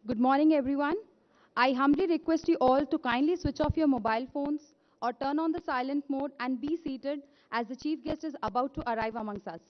Good morning, everyone. I humbly request you all to kindly switch off your mobile phones or turn on the silent mode and be seated as the chief guest is about to arrive amongst us.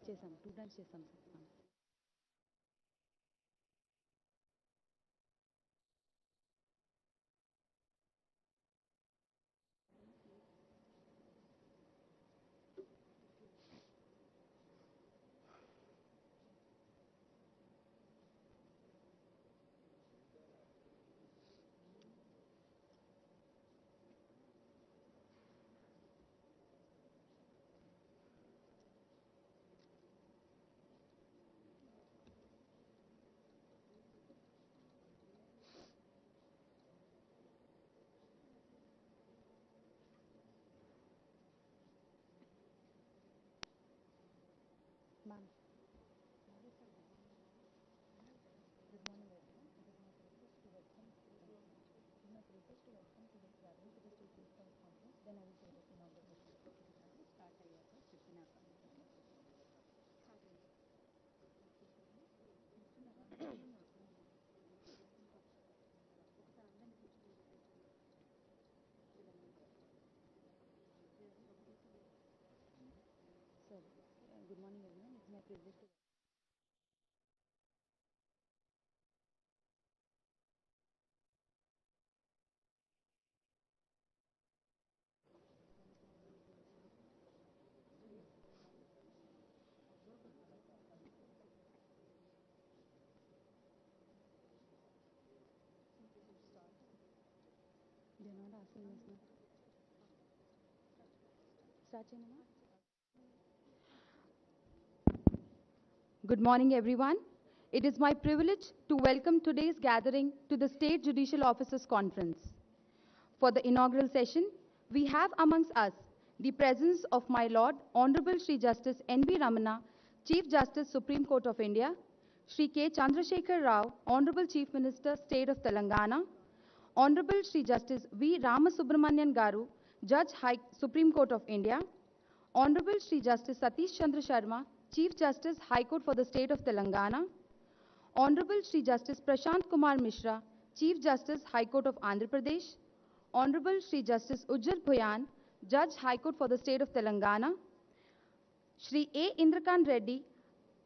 చేసాం 2 times చేసాం sir. Ma'am. Then I will say this inaugural start అయ్యాక చెప్పినాక. Sir, good morning everyone. It's my privilege to they are not asking us now. Start cheyana. Good morning, everyone. It is my privilege to welcome today's gathering to the State Judicial Officers Conference. For the inaugural session, we have amongst us the presence of my Lord Honorable Shri Justice N.B. Ramana, Chief Justice, Supreme Court of India, Shri K. Chandrasekhar Rao, Honorable Chief Minister, State of Telangana, Honorable Shri Justice V. Ramasubramanian Garu, Judge High Supreme Court of India, Honorable Shri Justice Satish Chandra Sharma, Chief Justice, High Court for the State of Telangana, Honorable Shri Justice Prashant Kumar Mishra, Chief Justice, High Court of Andhra Pradesh, Honorable Shri Justice Ujjal Bhuyan, Judge, High Court for the State of Telangana, Shri A. Indrakant Reddy,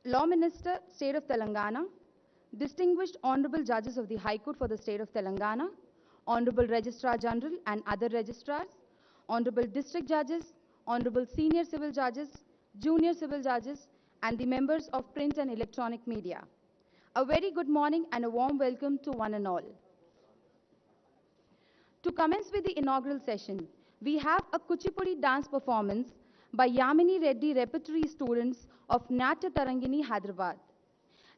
Law Minister, State of Telangana, distinguished Honorable Judges of the High Court for the State of Telangana, Honorable Registrar General and other registrars, Honorable District Judges, Honorable Senior Civil Judges, Junior Civil Judges, and the members of print and electronic media. A very good morning and a warm welcome to one and all. To commence with the inaugural session, we have a Kuchipudi dance performance by Yamini Reddy repertory students of Natya Tarangini, Hyderabad.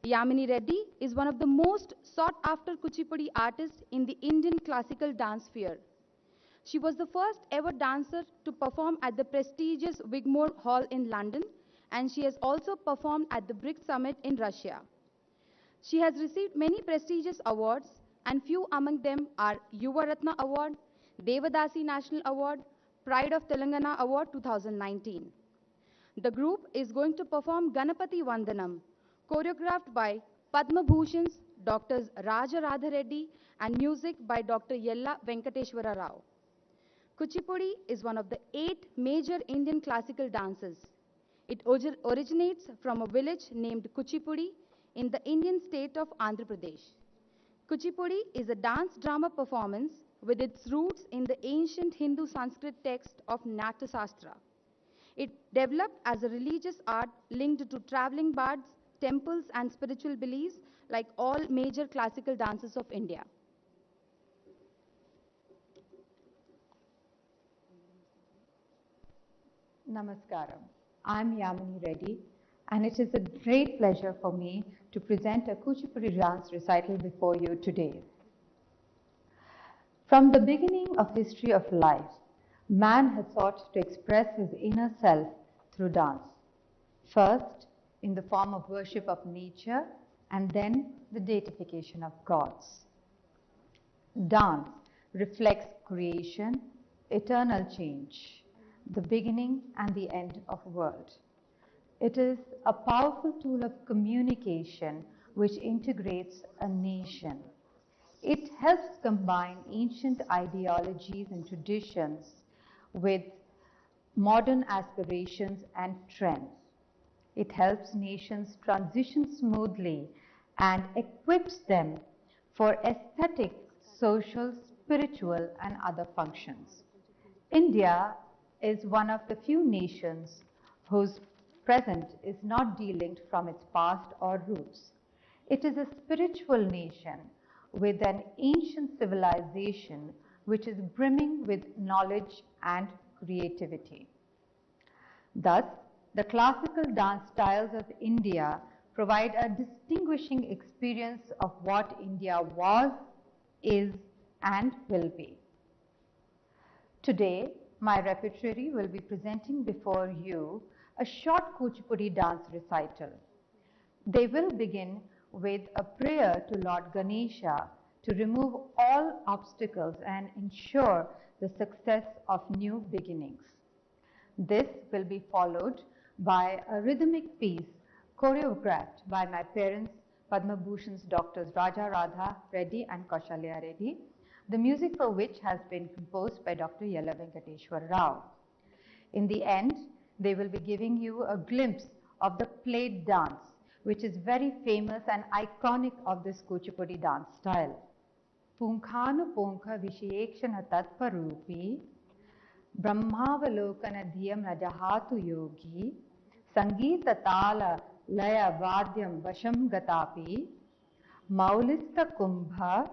Yamini Reddy is one of the most sought-after Kuchipudi artists in the Indian classical dance sphere. She was the first ever dancer to perform at the prestigious Wigmore Hall in London, and she has also performed at the BRICS Summit in Russia. She has received many prestigious awards, and few among them are Yuva Ratna Award, Devadasi National Award, Pride of Telangana Award 2019. The group is going to perform Ganapati Vandanam, choreographed by Padma Bhushans, Drs. Raja Radha Reddy, and music by Dr. Yella Venkateshwara Rao. Kuchipudi is one of the 8 major Indian classical dances. It originates from a village named Kuchipudi in the Indian state of Andhra Pradesh. Kuchipudi is a dance drama performance with its roots in the ancient Hindu Sanskrit text of Natya Shastra. It developed as a religious art linked to traveling bards, temples, and spiritual beliefs like all major classical dances of India. Namaskaram. I'm Yamini Reddy, and it is a great pleasure for me to present a Kuchipudi dance recital before you today. From the beginning of history of life, man has sought to express his inner self through dance. First, in the form of worship of nature, and then the deification of gods. Dance reflects creation, eternal change, the beginning and the end of the world. It is a powerful tool of communication which integrates a nation. It helps combine ancient ideologies and traditions with modern aspirations and trends. It helps nations transition smoothly and equips them for aesthetic, social, spiritual, and other functions. India is one of the few nations whose present is not delinked from its past or roots. It is a spiritual nation with an ancient civilization which is brimming with knowledge and creativity. Thus, the classical dance styles of India provide a distinguishing experience of what India was, is, and will be. Today, my repertory will be presenting before you a short Kuchipudi dance recital. They will begin with a prayer to Lord Ganesha to remove all obstacles and ensure the success of new beginnings. This will be followed by a rhythmic piece choreographed by my parents, Padma Bhushan's Doctors Raja Radha Reddy and Kaushalya Reddy, the music for which has been composed by Dr. Yella Venkateshwar Rao. In the end, they will be giving you a glimpse of the plate dance, which is very famous and iconic of this Kuchipudi dance style. Punkhanu Punkha Vishekshana Tatparupi Brahmavalokana Dhyam Rajahatu Yogi Sangeeta Tala Laya Vadyam Vasham Gatapi Maulista Kumbha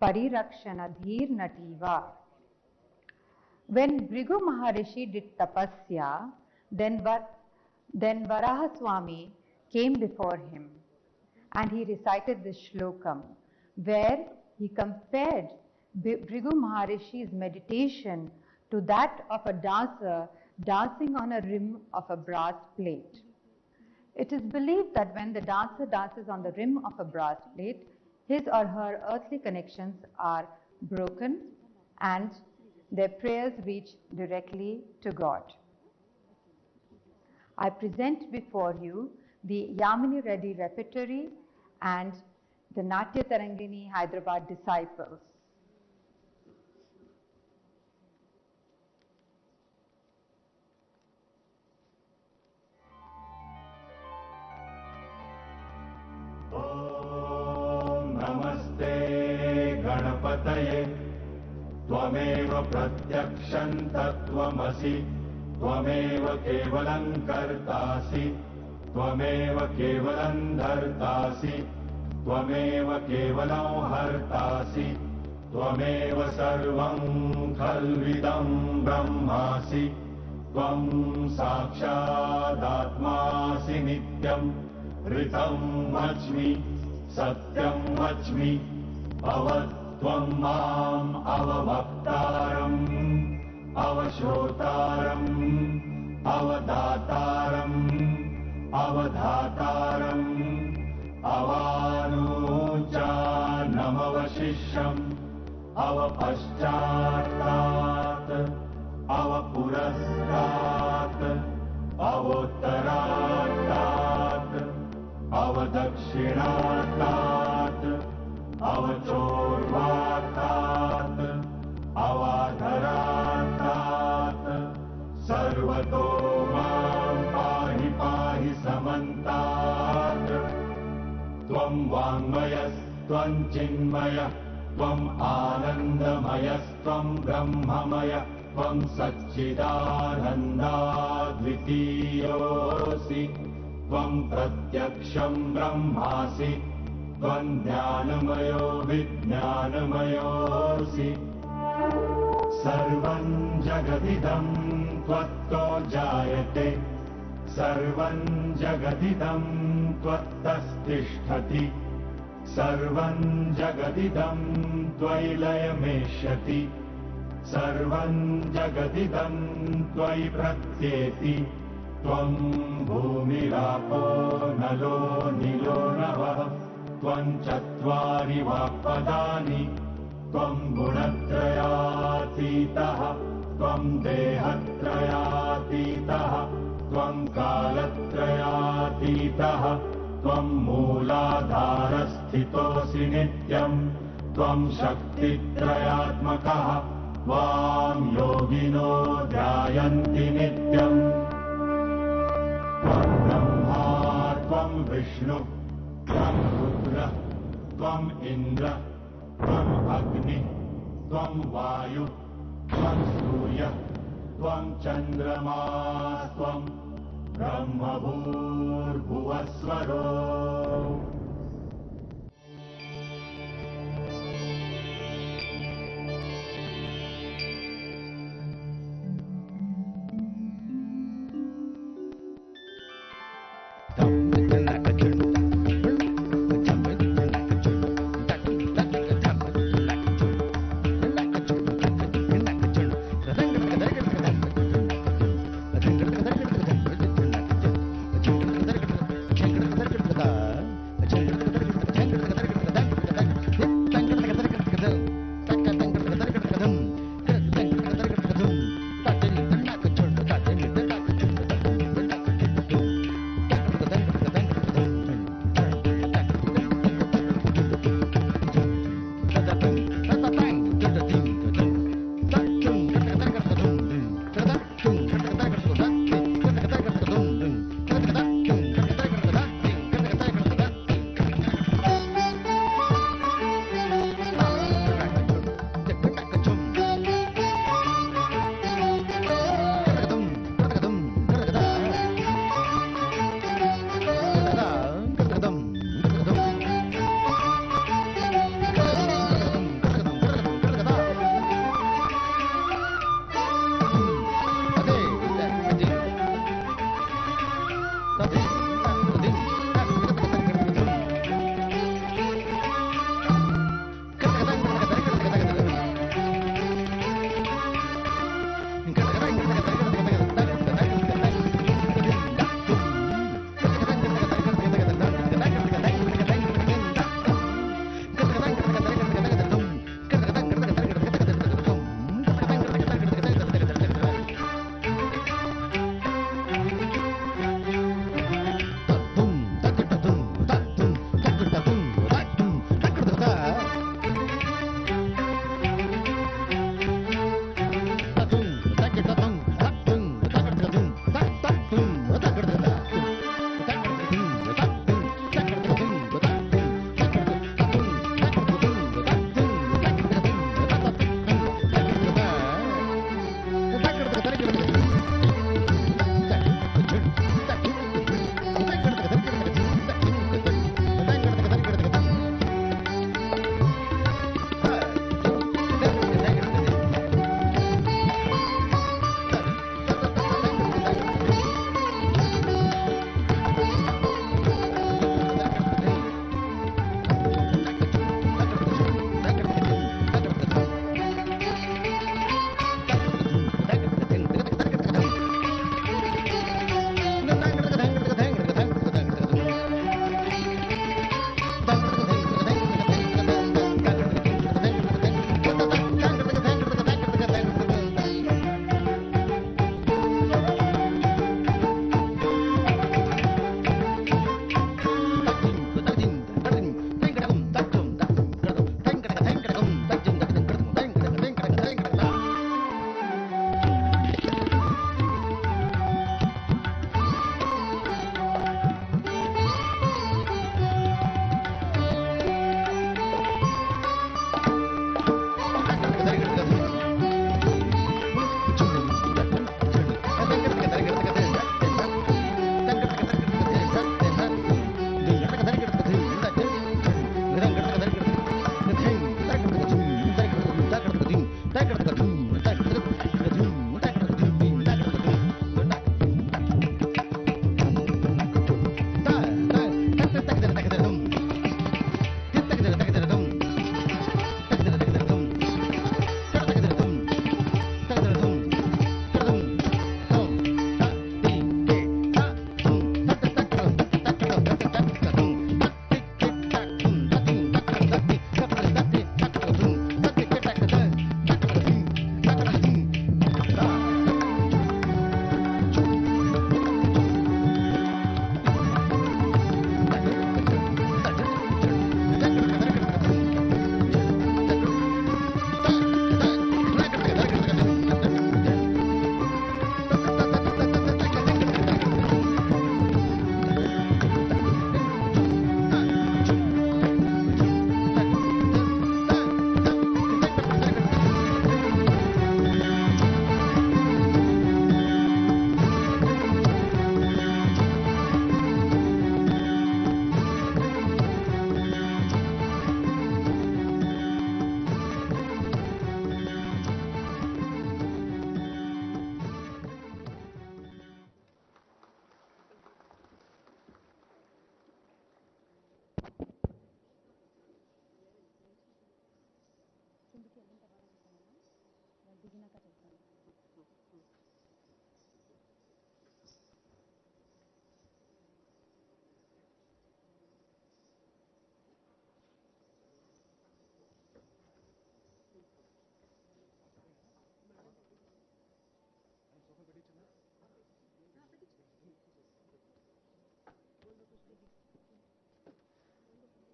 Parirakshana Dhir Nativa. When Bhrigu Maharishi did tapasya, then Varahaswami came before him and he recited this shlokam where he compared Bhrigu Maharishi's meditation to that of a dancer dancing on a rim of a brass plate. It is believed that when the dancer dances on the rim of a brass plate, his or her earthly connections are broken and their prayers reach directly to God. I present before you the Yamini Reddy repertory and the Natya Tarangini Hyderabad disciples. Om Namaste Ganapataye Tvameva Pratyaksham Tattvamasi Tvameva Kevalam Kartasi Tvameva Kevalam Dhartasi Tvameva Kevalam Hartasi Tvameva Sarvam Khalvidam Brahmasi Tvam Sakshad Atmasi Nityam Ritam Vachmi Satyam Vachmi Avatvam Mam Avavaktaram Avashrotaram Avadataram Avadhataram Avanuja Namavashisham Avapaschartat Avapurastat Avottaratat Avadakshinatat Avachorvatat Avadharatat Sarvato Mam Pahi Pahi Samantat Tvam Vangmayas Tvam Chinmaya Tvam Anandamayas Tvam Brahmamaya Tvam Satchidananda Dvitiyosi त्वं प्रत्यक्षं ब्रह्मासि त्वं ज्ञानमयो विज्ञानमयोऽसि सर्वं जगदिदं त्वत्तो जायते सर्वं जगदिदं त्वत्तस्तिष्ठति सर्वं जगदिदं त्वयि लयमेष्यति सर्वं जगदिदं त्वयि प्रत्येति त्वं भूमिरापो नलो निलो नभः त्वं चत्वारि वाक्पदानि त्वं गुणत्रयातीतः त्वं देहत्रयातीतः त्वं कालत्रयातीतः त्वं मूलाधारस्थितोऽसि नित्यं त्वं शक्तित्रयात्मकः त्वां योगिनो ध्यायन्ति नित्यम् त्वं ब्रह्मा त्वं विष्णु त्वं रुद्रः त्वम् इन्द्र त्वम् अग्नि त्वं वायु त्वं सूर्यः त्वं चन्द्रमा त्वं ब्रह्मभूर्भुवस्वरो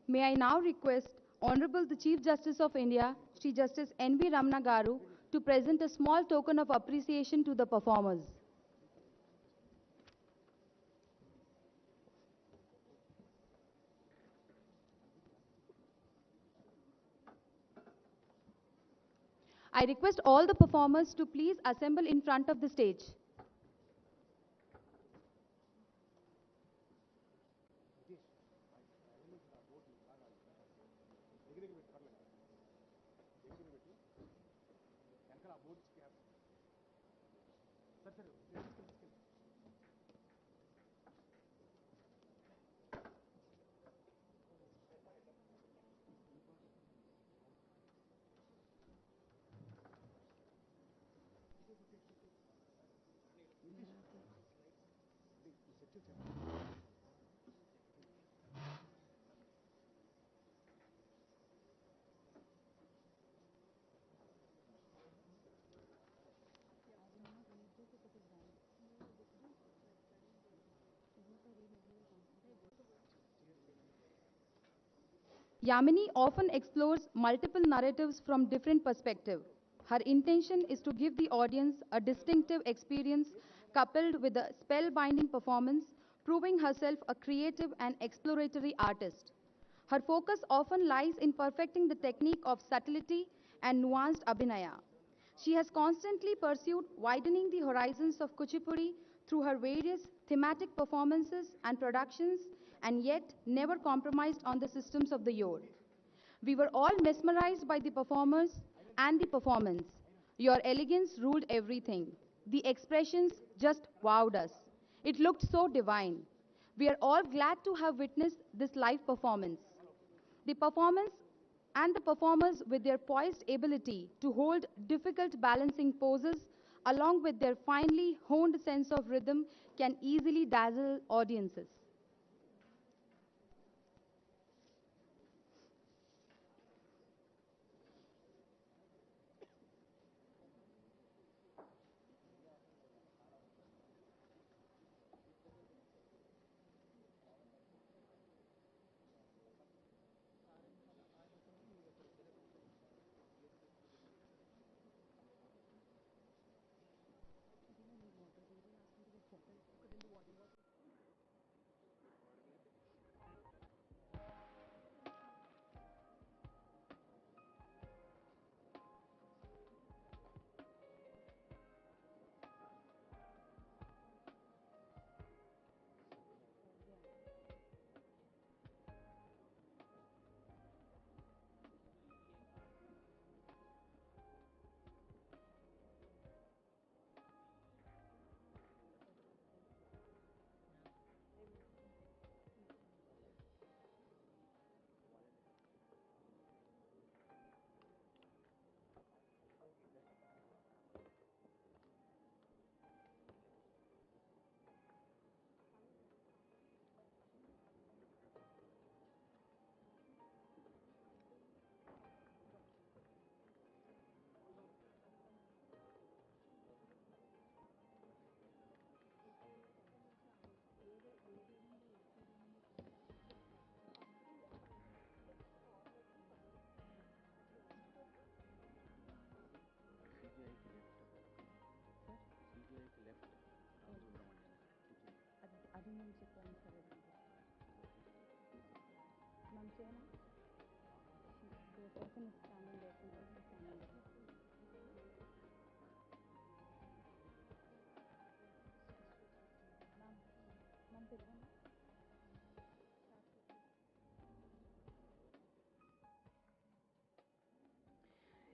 May I now request Honorable the Chief Justice of India, Shri Justice N.V. Ramana Garu, to present a small token of appreciation to the performers. I request all the performers to please assemble in front of the stage. Yamini often explores multiple narratives from different perspectives. Her intention is to give the audience a distinctive experience coupled with a spellbinding performance, proving herself a creative and exploratory artist. Her focus often lies in perfecting the technique of subtlety and nuanced abhinaya. She has constantly pursued widening the horizons of Kuchipudi through her various thematic performances and productions, and yet never compromised on the systems of the yore. We were all mesmerized by the performers and the performance. Your elegance ruled everything. The expressions just wowed us. It looked so divine. We are all glad to have witnessed this live performance. The performance and the performers, with their poised ability to hold difficult balancing poses along with their finely honed sense of rhythm, can easily dazzle audiences.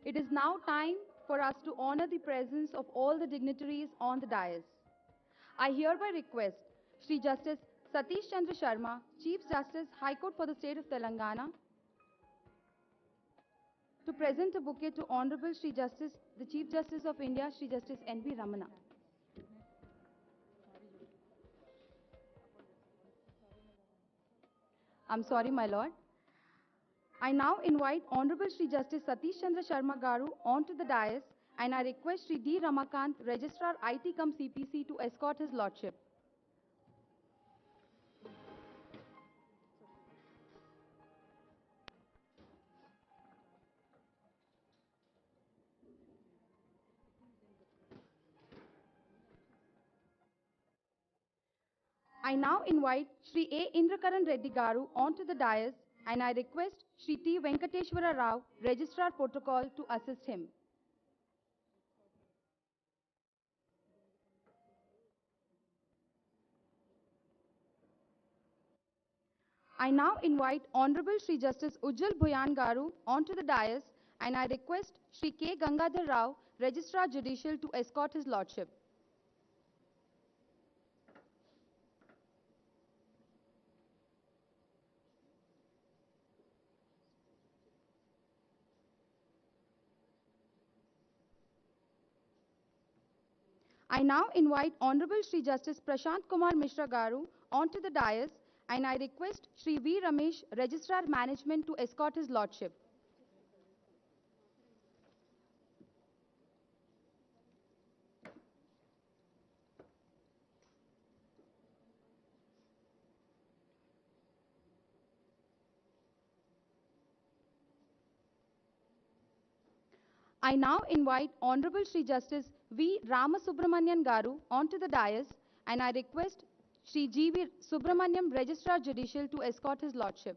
It is now time for us to honor the presence of all the dignitaries on the dais. I hereby request Shri Justice Satish Chandra Sharma, Chief Justice, High Court for the State of Telangana, to present a bouquet to Honorable Shri Justice, the Chief Justice of India, Shri Justice N.V. Ramana. I'm sorry, my lord. I now invite Honorable Shri Justice Satish Chandra Sharma Garu onto the dais, and I request Shri D. Ramakant, Registrar IT cum CPC, to escort his lordship. I now invite Shri A. Indrakaran Reddy Garu onto the dais, and I request Shri T. Venkateshwara Rao, Registrar Protocol, to assist him. I now invite Honorable Shri Justice Ujjal Bhuyan Garu onto the dais, and I request Shri K. Gangadhar Rao, Registrar Judicial, to escort his lordship. I now invite Honorable Shri Justice Prashant Kumar Mishra Garu onto the dais, and I request Shri V. Ramesh, Registrar Management, to escort his lordship. I now invite Honorable Shri Justice V. Ramasubramanian Garu onto the dais, and I request Shri G. V. Subramaniam, Registrar Judicial, to escort his lordship.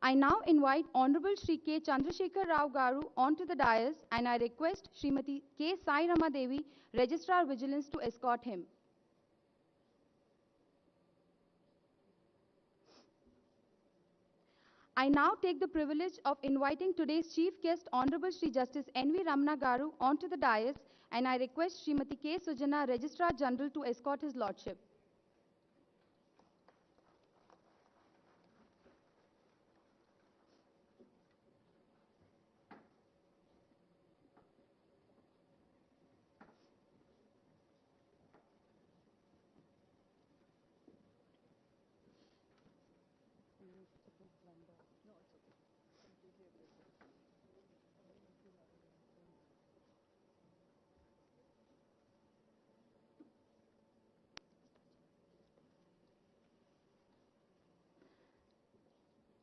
I now invite Honorable Shri K. Chandrasekhar Rao Garu onto the dais, and I request Srimati K. Sai Rama Devi, Registrar Vigilance, to escort him. I now take the privilege of inviting today's chief guest, Honorable Shri Justice N.V. Ramana Garu, onto the dais, and I request Srimati K. Sujana, Registrar General, to escort his lordship.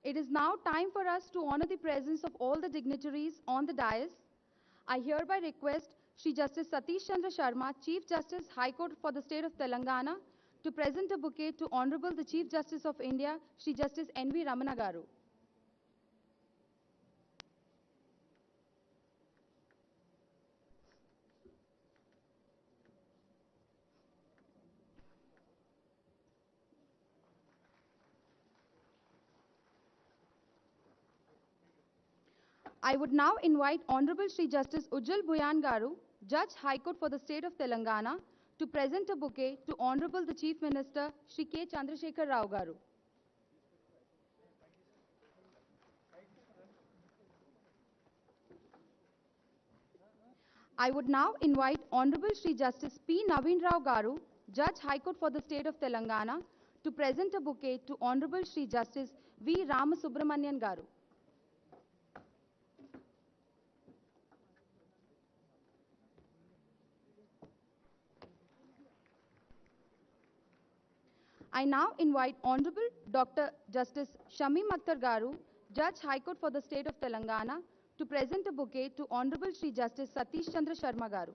It is now time for us to honor the presence of all the dignitaries on the dais. I hereby request Shri Justice Satish Chandra Sharma, Chief Justice, High Court for the State of Telangana, to present a bouquet to Honorable the Chief Justice of India, Shri Justice N.V. Ramana Garu. I would now invite Honorable Shri Justice Ujjal Bhuyan Garu, Judge, High Court for the State of Telangana, to present a bouquet to Honorable the Chief Minister, Shri K. Chandrasekhar Rao Garu. I would now invite Honorable Shri Justice P. Naveen Rao Garu, Judge, High Court for the State of Telangana, to present a bouquet to Honorable Shri Justice V. Ramasubramanian Garu. I now invite Honorable Dr. Justice Shamim Akhtar Garu, Judge, High Court for the State of Telangana, to present a bouquet to Honorable Shri Justice Satish Chandra Sharma Garu.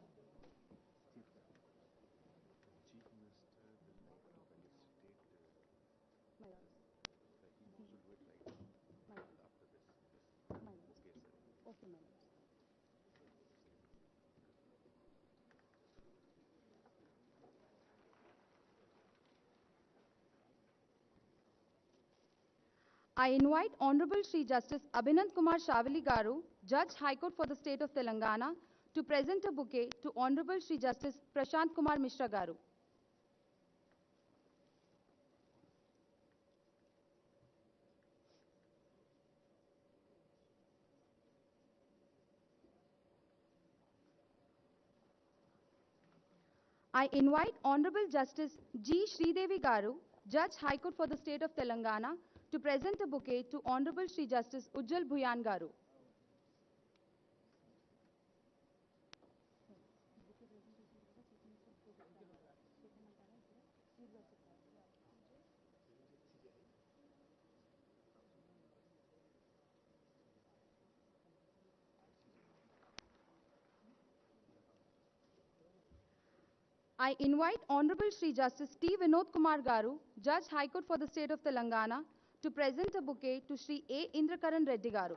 I invite Honorable Shri Justice Abhinand Kumar Shavali Garu, Judge High Court for the State of Telangana, to present a bouquet to Honorable Shri Justice Prashant Kumar Mishra Garu. I invite Honorable Justice G. Sridevi Garu, Judge High Court for the State of Telangana, to present a bouquet to Honorable Shri Justice Ujjal Bhuyan Garu. I invite Honorable Shri Justice T. Vinod Kumar Garu, Judge High Court for the State of Telangana, to present a bouquet to Shri A. Indrakaran Reddy Garu.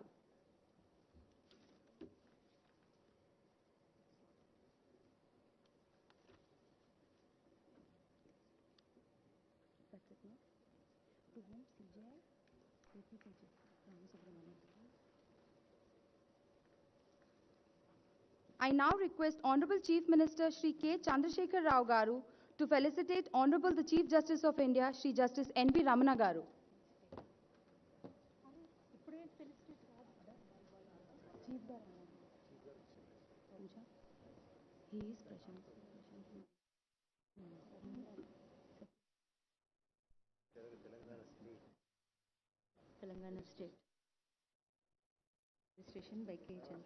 I now request Honorable Chief Minister Shri K. Chandrasekhar Rao Garu to felicitate Honorable the Chief Justice of India, Shri Justice N.V. Ramana Garu. He is Prashant. Telangana State. Registration by K. Chandra.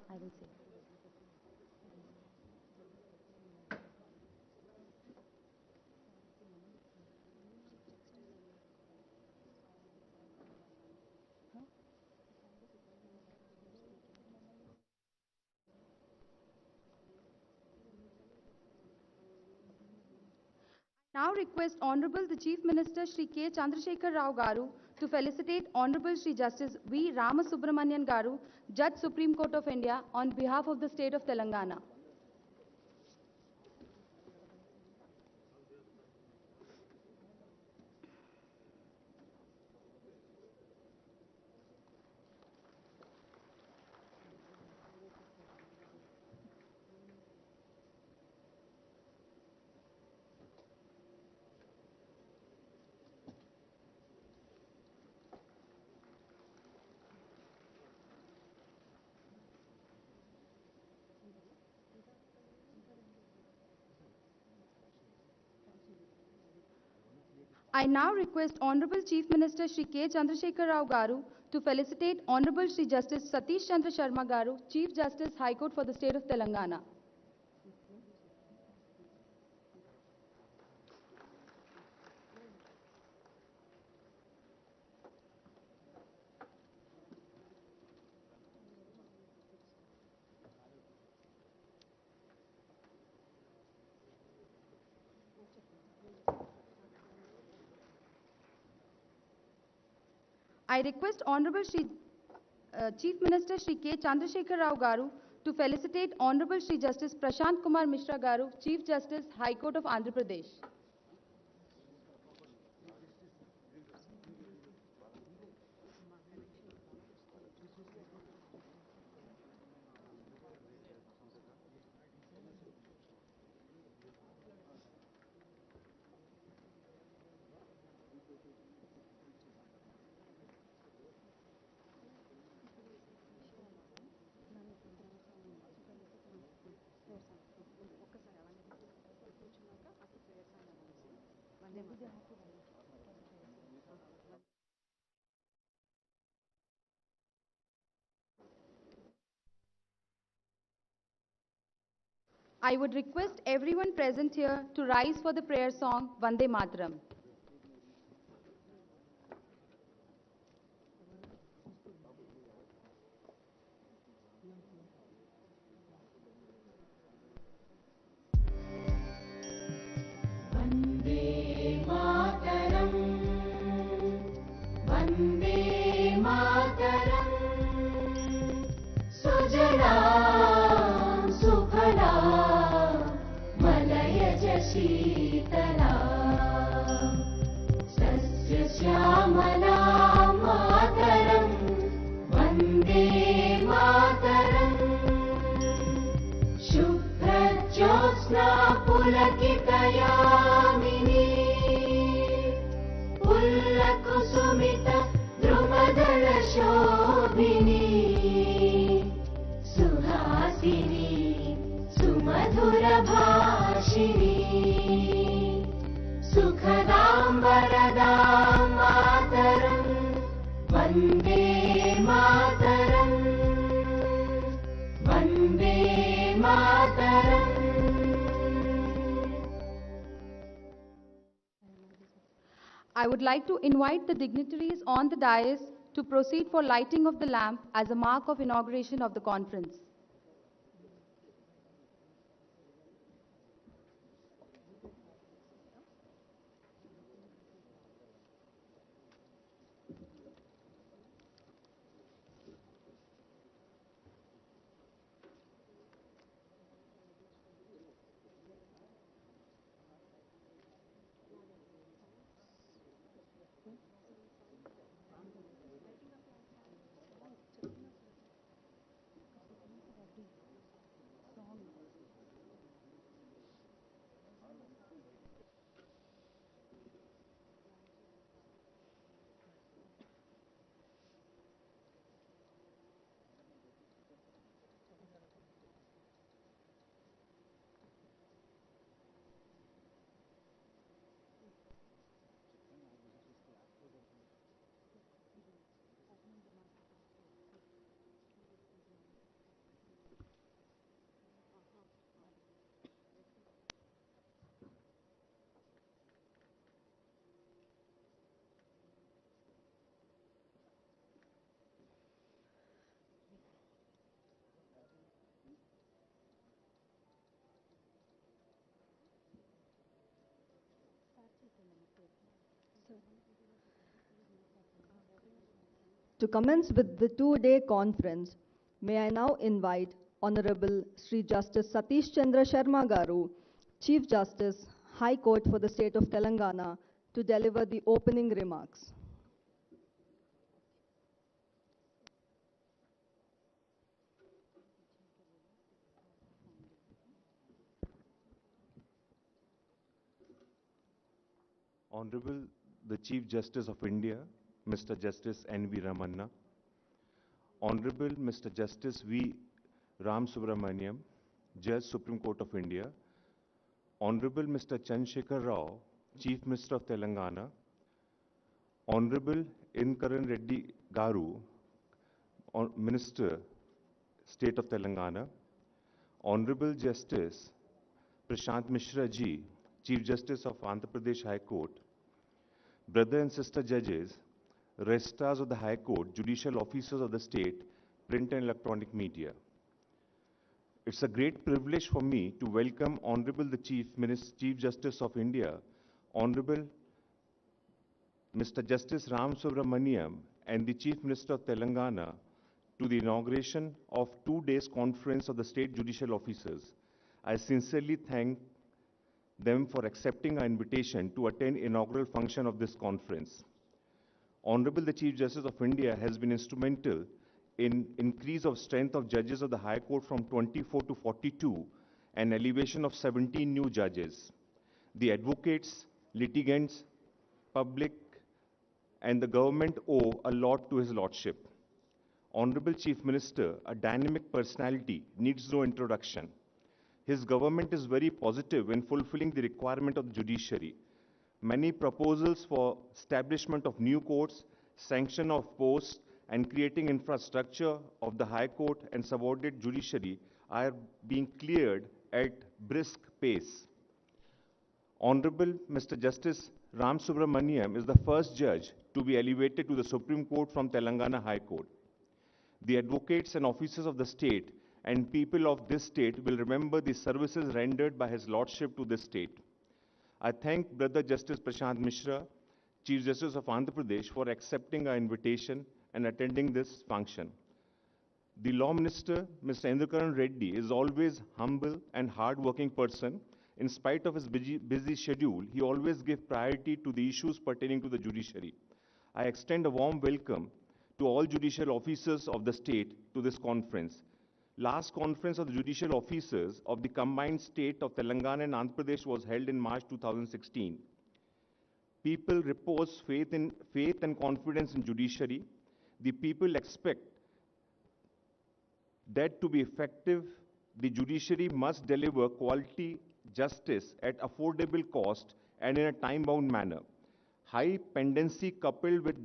I will say. Now request Honorable the Chief Minister Shri K. Chandrasekhar Rao Garu to felicitate Honorable Shri Justice V. Ramasubramanian Garu, Judge Supreme Court of India, on behalf of the State of Telangana. I now request Honorable Chief Minister Shri K. Chandrasekhar Rao Garu to felicitate Honorable Shri Justice Satish Chandra Sharma Garu, Chief Justice High Court for the State of Telangana. I request Honorable Shri Chief Minister Shri K. Chandrasekhar Rao Garu to felicitate Honorable Shri Justice Prashant Kumar Mishra Garu, Chief Justice High Court of Andhra Pradesh. I would request everyone present here to rise for the prayer song Vande Mataram. Sheetla सस्यश्यामला Mataram Vande Mataram शुभ्रज्योत्स्ना पुलकितयामिनी पुल्लकुसुमित द्रुमदलशोभिनी Suhasini सुमधुरभाषिणी सुखदां वरदां Mataram Vande Mataram Vande Mataram. I would like to invite the dignitaries on the dais to proceed for lighting of the lamp as a mark of inauguration of the conference. To commence with the two-day conference, may I now invite Honorable Sri Justice Satish Chandra Sharma Garu, Chief Justice, High Court for the State of Telangana, to deliver the opening remarks. Honorable the Chief Justice of India, Mr. Justice N.V. Ramanna, Honorable Mr. Justice V. Ram Subramaniam, Judge Supreme Court of India, Honorable Mr. Chandrasekhar Rao, Chief Minister of Telangana, Honorable Inkaran Reddy Garu, Minister, State of Telangana, Honorable Justice Prashant Mishra Ji, Chief Justice of Andhra Pradesh High Court, brother and sister judges, registrars of the High Court, judicial officers of the state, print and electronic media. It's a great privilege for me to welcome Honorable the Chief Justice of India, Honorable Mr. Justice Ram Subramaniam and the Chief Minister of Telangana to the inauguration of 2 days conference of the state judicial officers. I sincerely thank them for accepting our invitation to attend inaugural function of this conference. Honorable the Chief Justice of India has been instrumental in increase of strength of judges of the High Court from 24 to 42 and elevation of 17 new judges. The advocates, litigants, public and the government owe a lot to his lordship. Honorable Chief Minister, a dynamic personality, needs no introduction. His government is very positive in fulfilling the requirement of the judiciary. Many proposals for establishment of new courts, sanction of posts, and creating infrastructure of the High Court and subordinate judiciary are being cleared at brisk pace. Honorable Mr. Justice Ram Subramaniam is the first judge to be elevated to the Supreme Court from Telangana High Court. The advocates and officers of the state and people of this state will remember the services rendered by His Lordship to this state. I thank Brother Justice Prashant Mishra, Chief Justice of Andhra Pradesh, for accepting our invitation and attending this function. The Law Minister, Mr. Inkaran Reddy, is always humble and hard-working person In spite of his busy schedule, he always gave priority to the issues pertaining to the judiciary. I extend a warm welcome to all judicial officers of the state to this conference. Last conference of the judicial officers of the combined state of Telangana and Andhra Pradesh was held in March 2016. People repose faith and confidence in judiciary. The people expect that to be effective, the judiciary must deliver quality justice at affordable cost and in a time-bound manner. High pendency coupled with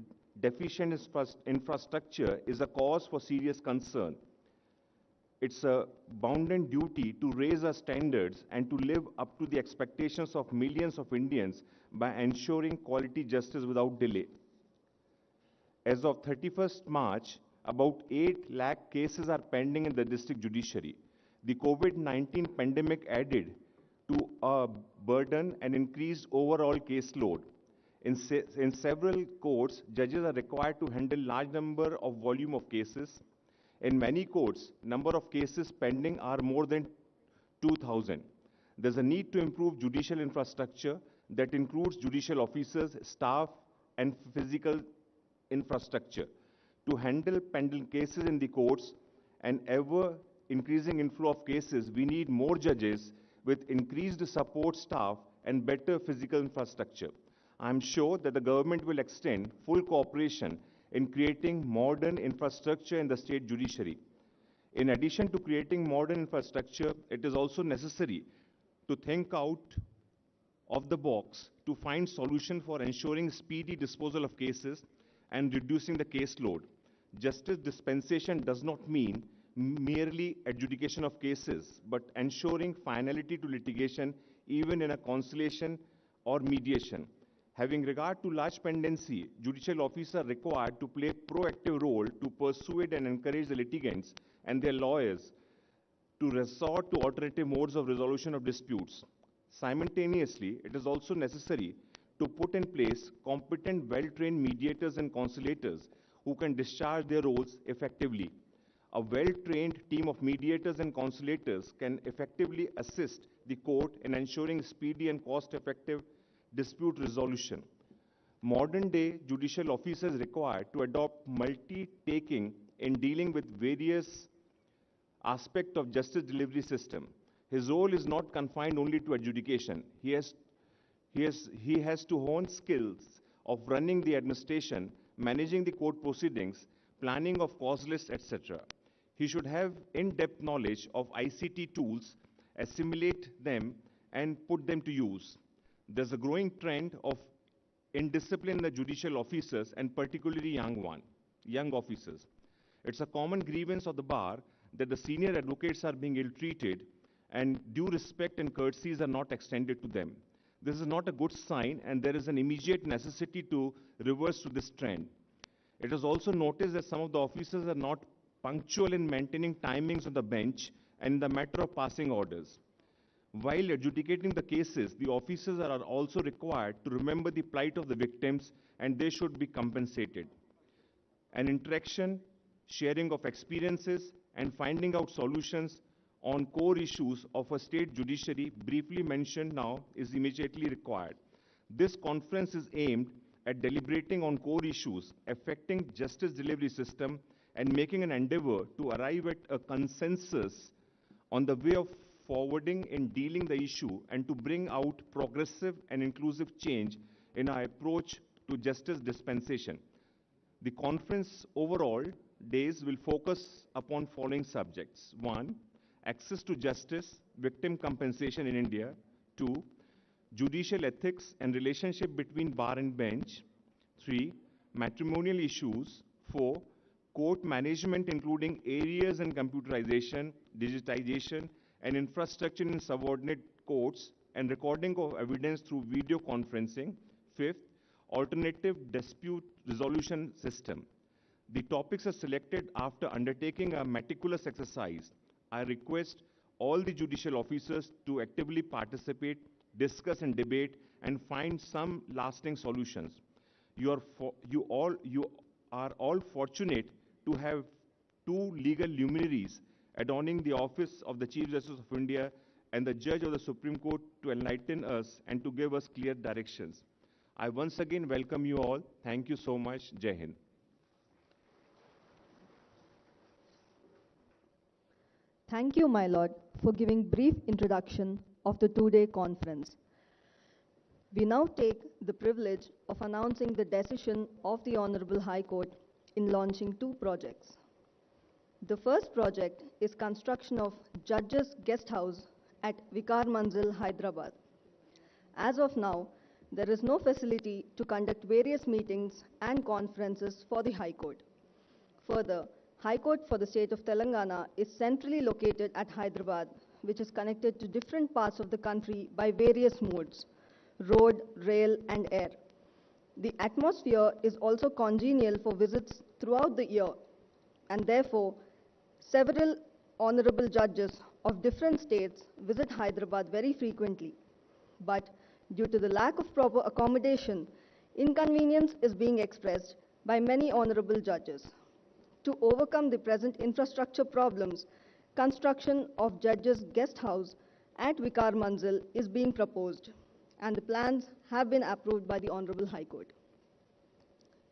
deficient infrastructure is a cause for serious concern. It's a bounden duty to raise our standards and to live up to the expectations of millions of Indians by ensuring quality justice without delay. As of 31st March, about 8 lakh cases are pending in the district judiciary. The COVID-19 pandemic added to a burden and increased overall caseload. In several courts, judges are required to handle large number of volume of cases. In many courts, number of cases pending are more than 2,000. There's a need to improve judicial infrastructure that includes judicial officers, staff, and physical infrastructure. To handle pending cases in the courts and ever increasing inflow of cases, we need more judges with increased support staff and better physical infrastructure. I'm sure that the government will extend full cooperation in creating modern infrastructure in the state judiciary. In addition to creating modern infrastructure, it is also necessary to think out of the box to find solutions for ensuring speedy disposal of cases and reducing the caseload. Justice dispensation does not mean merely adjudication of cases, but ensuring finality to litigation even in a conciliation or mediation. Having regard to large pendency, judicial officers are required to play a proactive role to persuade and encourage the litigants and their lawyers to resort to alternative modes of resolution of disputes. Simultaneously, it is also necessary to put in place competent, well-trained mediators and conciliators who can discharge their roles effectively. A well-trained team of mediators and conciliators can effectively assist the court in ensuring speedy and cost-effective dispute resolution. Modern-day judicial officers required to adopt multi-taking in dealing with various aspects of justice delivery system. His role is not confined only to adjudication. He has to hone skills of running the administration, managing the court proceedings, planning of cause lists, etc. He should have in-depth knowledge of ICT tools, assimilate them, and put them to use. There's a growing trend of indiscipline in the judicial officers and particularly young officers. It's a common grievance of the bar that the senior advocates are being ill-treated and due respect and courtesies are not extended to them. This is not a good sign and there is an immediate necessity to reverse to this trend. It is also noticed that some of the officers are not punctual in maintaining timings on the bench and in the matter of passing orders. While adjudicating the cases, the officers are also required to remember the plight of the victims and they should be compensated. An interaction, sharing of experiences, and finding out solutions on core issues of a state judiciary briefly mentioned now is immediately required. This conference is aimed at deliberating on core issues affecting justice delivery system and making an endeavor to arrive at a consensus on the way of forwarding in dealing the issue and to bring out progressive and inclusive change in our approach to justice dispensation. The conference overall days will focus upon following subjects. 1. Access to justice, victim compensation in India. 2. Judicial ethics and relationship between bar and bench. 3. Matrimonial issues. 4. Court management including areas and computerization, digitization, and infrastructure in subordinate courts and recording of evidence through video conferencing. 5th, alternative dispute resolution system. The topics are selected after undertaking a meticulous exercise. I request all the judicial officers to actively participate, discuss and debate, and find some lasting solutions. You are all fortunate to have two legal luminaries adorning the office of the Chief Justice of India and the judge of the Supreme Court to enlighten us and to give us clear directions. I once again welcome you all. Thank you so much. Jai Hind. Thank you, my lord, for giving brief introduction of the two-day conference. We now take the privilege of announcing the decision of the Honorable High Court in launching two projects. The first project is construction of Judges Guest House at Vikar Manzil, Hyderabad. As of now, there is no facility to conduct various meetings and conferences for the High Court. Further, High Court for the state of Telangana is centrally located at Hyderabad, which is connected to different parts of the country by various modes: road, rail, and air. The atmosphere is also congenial for visits throughout the year, and therefore, several honorable judges of different states visit Hyderabad very frequently. But due to the lack of proper accommodation, inconvenience is being expressed by many honorable judges. To overcome the present infrastructure problems, construction of Judges Guest House at Vikar Manzil is being proposed, and the plans have been approved by the Honorable High Court.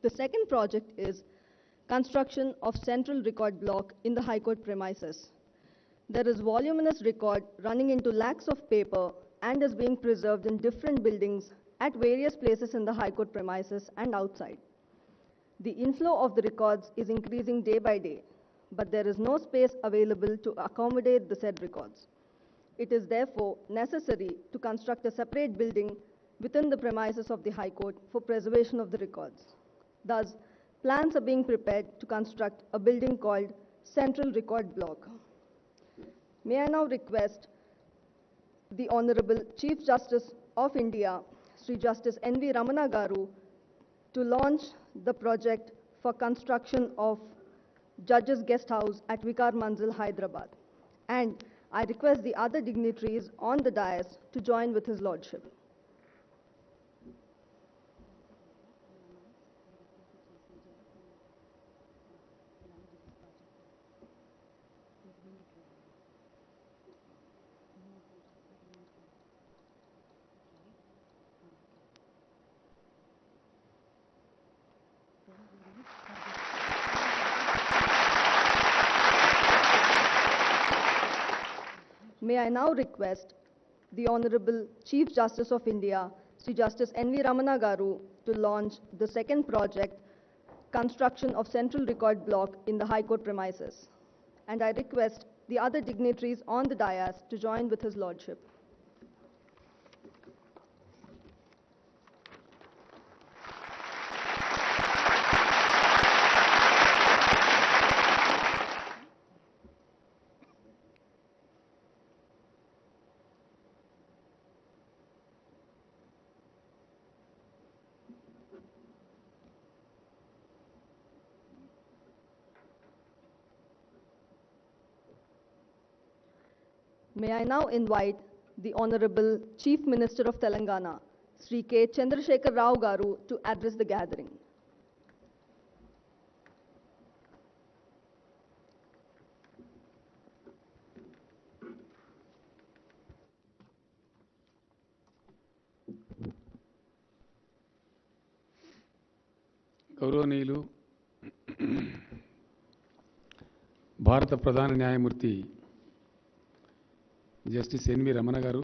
The second project is construction of Central Record Block in the High Court premises. There is voluminous record running into lakhs of paper and is being preserved in different buildings at various places in the High Court premises and outside. The inflow of the records is increasing day by day, but there is no space available to accommodate the said records. It is therefore necessary to construct a separate building within the premises of the High Court for preservation of the records. Thus, plans are being prepared to construct a building called Central Record Block. May I now request the Honorable Chief Justice of India, Sri Justice N.V. Ramana Garu, to launch the project for construction of Judges Guest House at Vikar Manzil, Hyderabad. And I request the other dignitaries on the dais to join with His Lordship. May I now request the Honorable Chief Justice of India, Sri Justice N.V. Ramana Garu, to launch the second project, construction of Central Record Block in the High Court premises. And I request the other dignitaries on the dais to join with His Lordship. May I now invite the Honorable Chief Minister of Telangana, Sri K. Chandrasekhar Rao Garu, to address the gathering. గౌరవనీయులు భారత ప్రధాన న్యాయమూర్తి justice N V Ramana గారు,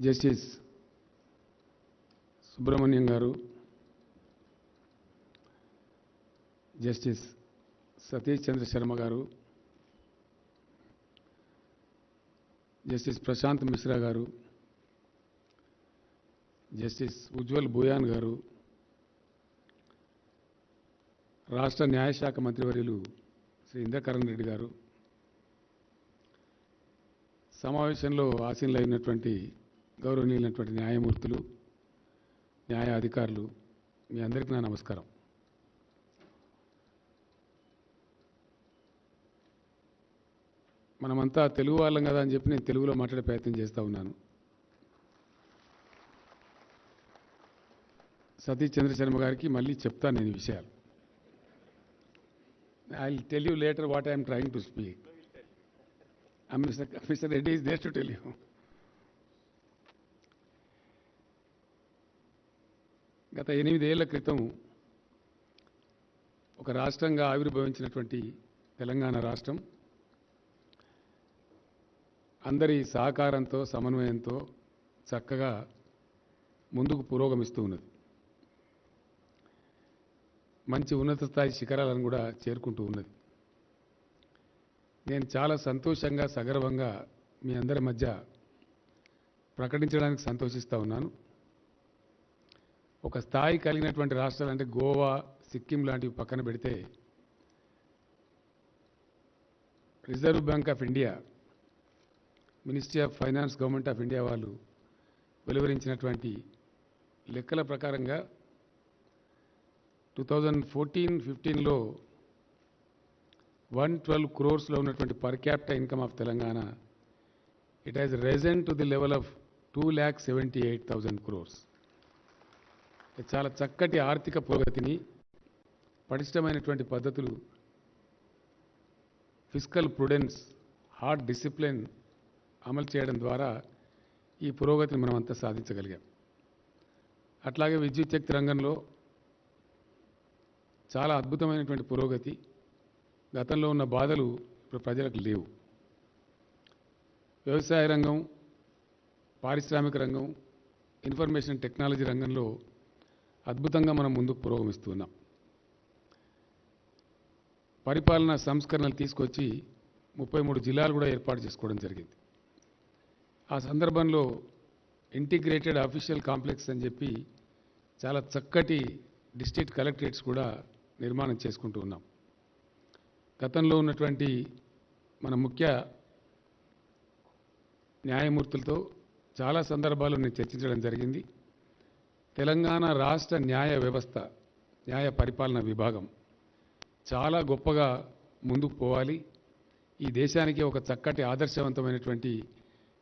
justice Subrahmanyam గారు, justice Satish చంద్ర శర్మ గారు, justice Prashanth Mishra గారు, justice Ujjwal Bhuyan గారు, రాష్ట్ర న్యాయశాఖ మంత్రివర్యులు శ్రీ ఇంద్రకరణ్ రెడ్డి గారు, సమావేశంలో ఆసీనులైనటువంటి గౌరవనీయులైనటువంటి న్యాయమూర్తులు, న్యాయ అధికారులు, మీ అందరికీ నా నమస్కారం. మనమంతా తెలుగు వాళ్ళం కదా అని చెప్పి నేను తెలుగులో మాట్లాడే ప్రయత్నం చేస్తూ ఉన్నాను. సతీష్ చంద్ర శర్మ గారికి మళ్ళీ చెప్తాను నేను ఈ విషయాలు. I will tell you later what I'm trying to speak. Mr. Reddy is there to tell you. గత 8 ఏళ్ల క్రితం ఒక రాష్ట్రంగా ఆవిర్భవించినటువంటి తెలంగాణ రాష్ట్రం అందరి సహకారంతో సమన్వయంతో చక్కగా ముందుకు పురోగమిస్తూ ఉన్నది. మంచి ఉన్నత స్థాయి శిఖరాలను కూడా చేరుకుంటూ ఉన్నది. నేను చాలా సంతోషంగా సగర్వంగా మీ అందరి మధ్య ప్రకటించడానికి సంతోషిస్తూ ఉన్నాను. ఒక స్థాయి కలిగినటువంటి రాష్ట్రాలు అంటే గోవా, సిక్కిం లాంటివి పక్కన పెడితే reserve bank of India, ministry of finance, government of India వాళ్ళు వెలువరించినటువంటి లెక్కల ప్రకారంగా 2014-15లో 112 crores ఉన్నటువంటి per capital income of Telangana, it has Ryzen to the level of 2,78,000 crores. చాలా చక్కటి ఆర్థిక పురోగతిని, పటిష్టమైనటువంటి పద్ధతులు, ఫిస్కల్ ప్రుడెన్స్, హార్డ్ డిసిప్లిన్ అమలు చేయడం ద్వారా ఈ పురోగతిని మనం అంతా సాధించగలిగాం. అట్లాగే విద్యుత్ శక్తి రంగంలో చాలా అద్భుతమైనటువంటి పురోగతి. గతంలో ఉన్న బాధలు ఇప్పుడు ప్రజలకు లేవు. వ్యవసాయ రంగం, పారిశ్రామిక రంగం, ఇన్ఫర్మేషన్ టెక్నాలజీ రంగంలో అద్భుతంగా మనం ముందుకు పురోగమిస్తున్నాం. పరిపాలనా సంస్కరణలు తీసుకొచ్చి 33 జిల్లాలు కూడా ఏర్పాటు చేసుకోవడం జరిగింది. ఆ సందర్భంలో ఇంటిగ్రేటెడ్ అఫీషియల్ కాంప్లెక్స్ అని చెప్పి చాలా చక్కటి డిస్ట్రిక్ట్ కలెక్టరేట్స్ కూడా నిర్మాణం చేసుకుంటూ ఉన్నాం. గతంలో ఉన్నటువంటి మన ముఖ్య న్యాయమూర్తులతో చాలా సందర్భాల్లో నేను చర్చించడం జరిగింది. తెలంగాణ రాష్ట్ర న్యాయ వ్యవస్థ, న్యాయ పరిపాలన విభాగం చాలా గొప్పగా ముందుకు పోవాలి. ఈ దేశానికి ఒక చక్కటి ఆదర్శవంతమైనటువంటి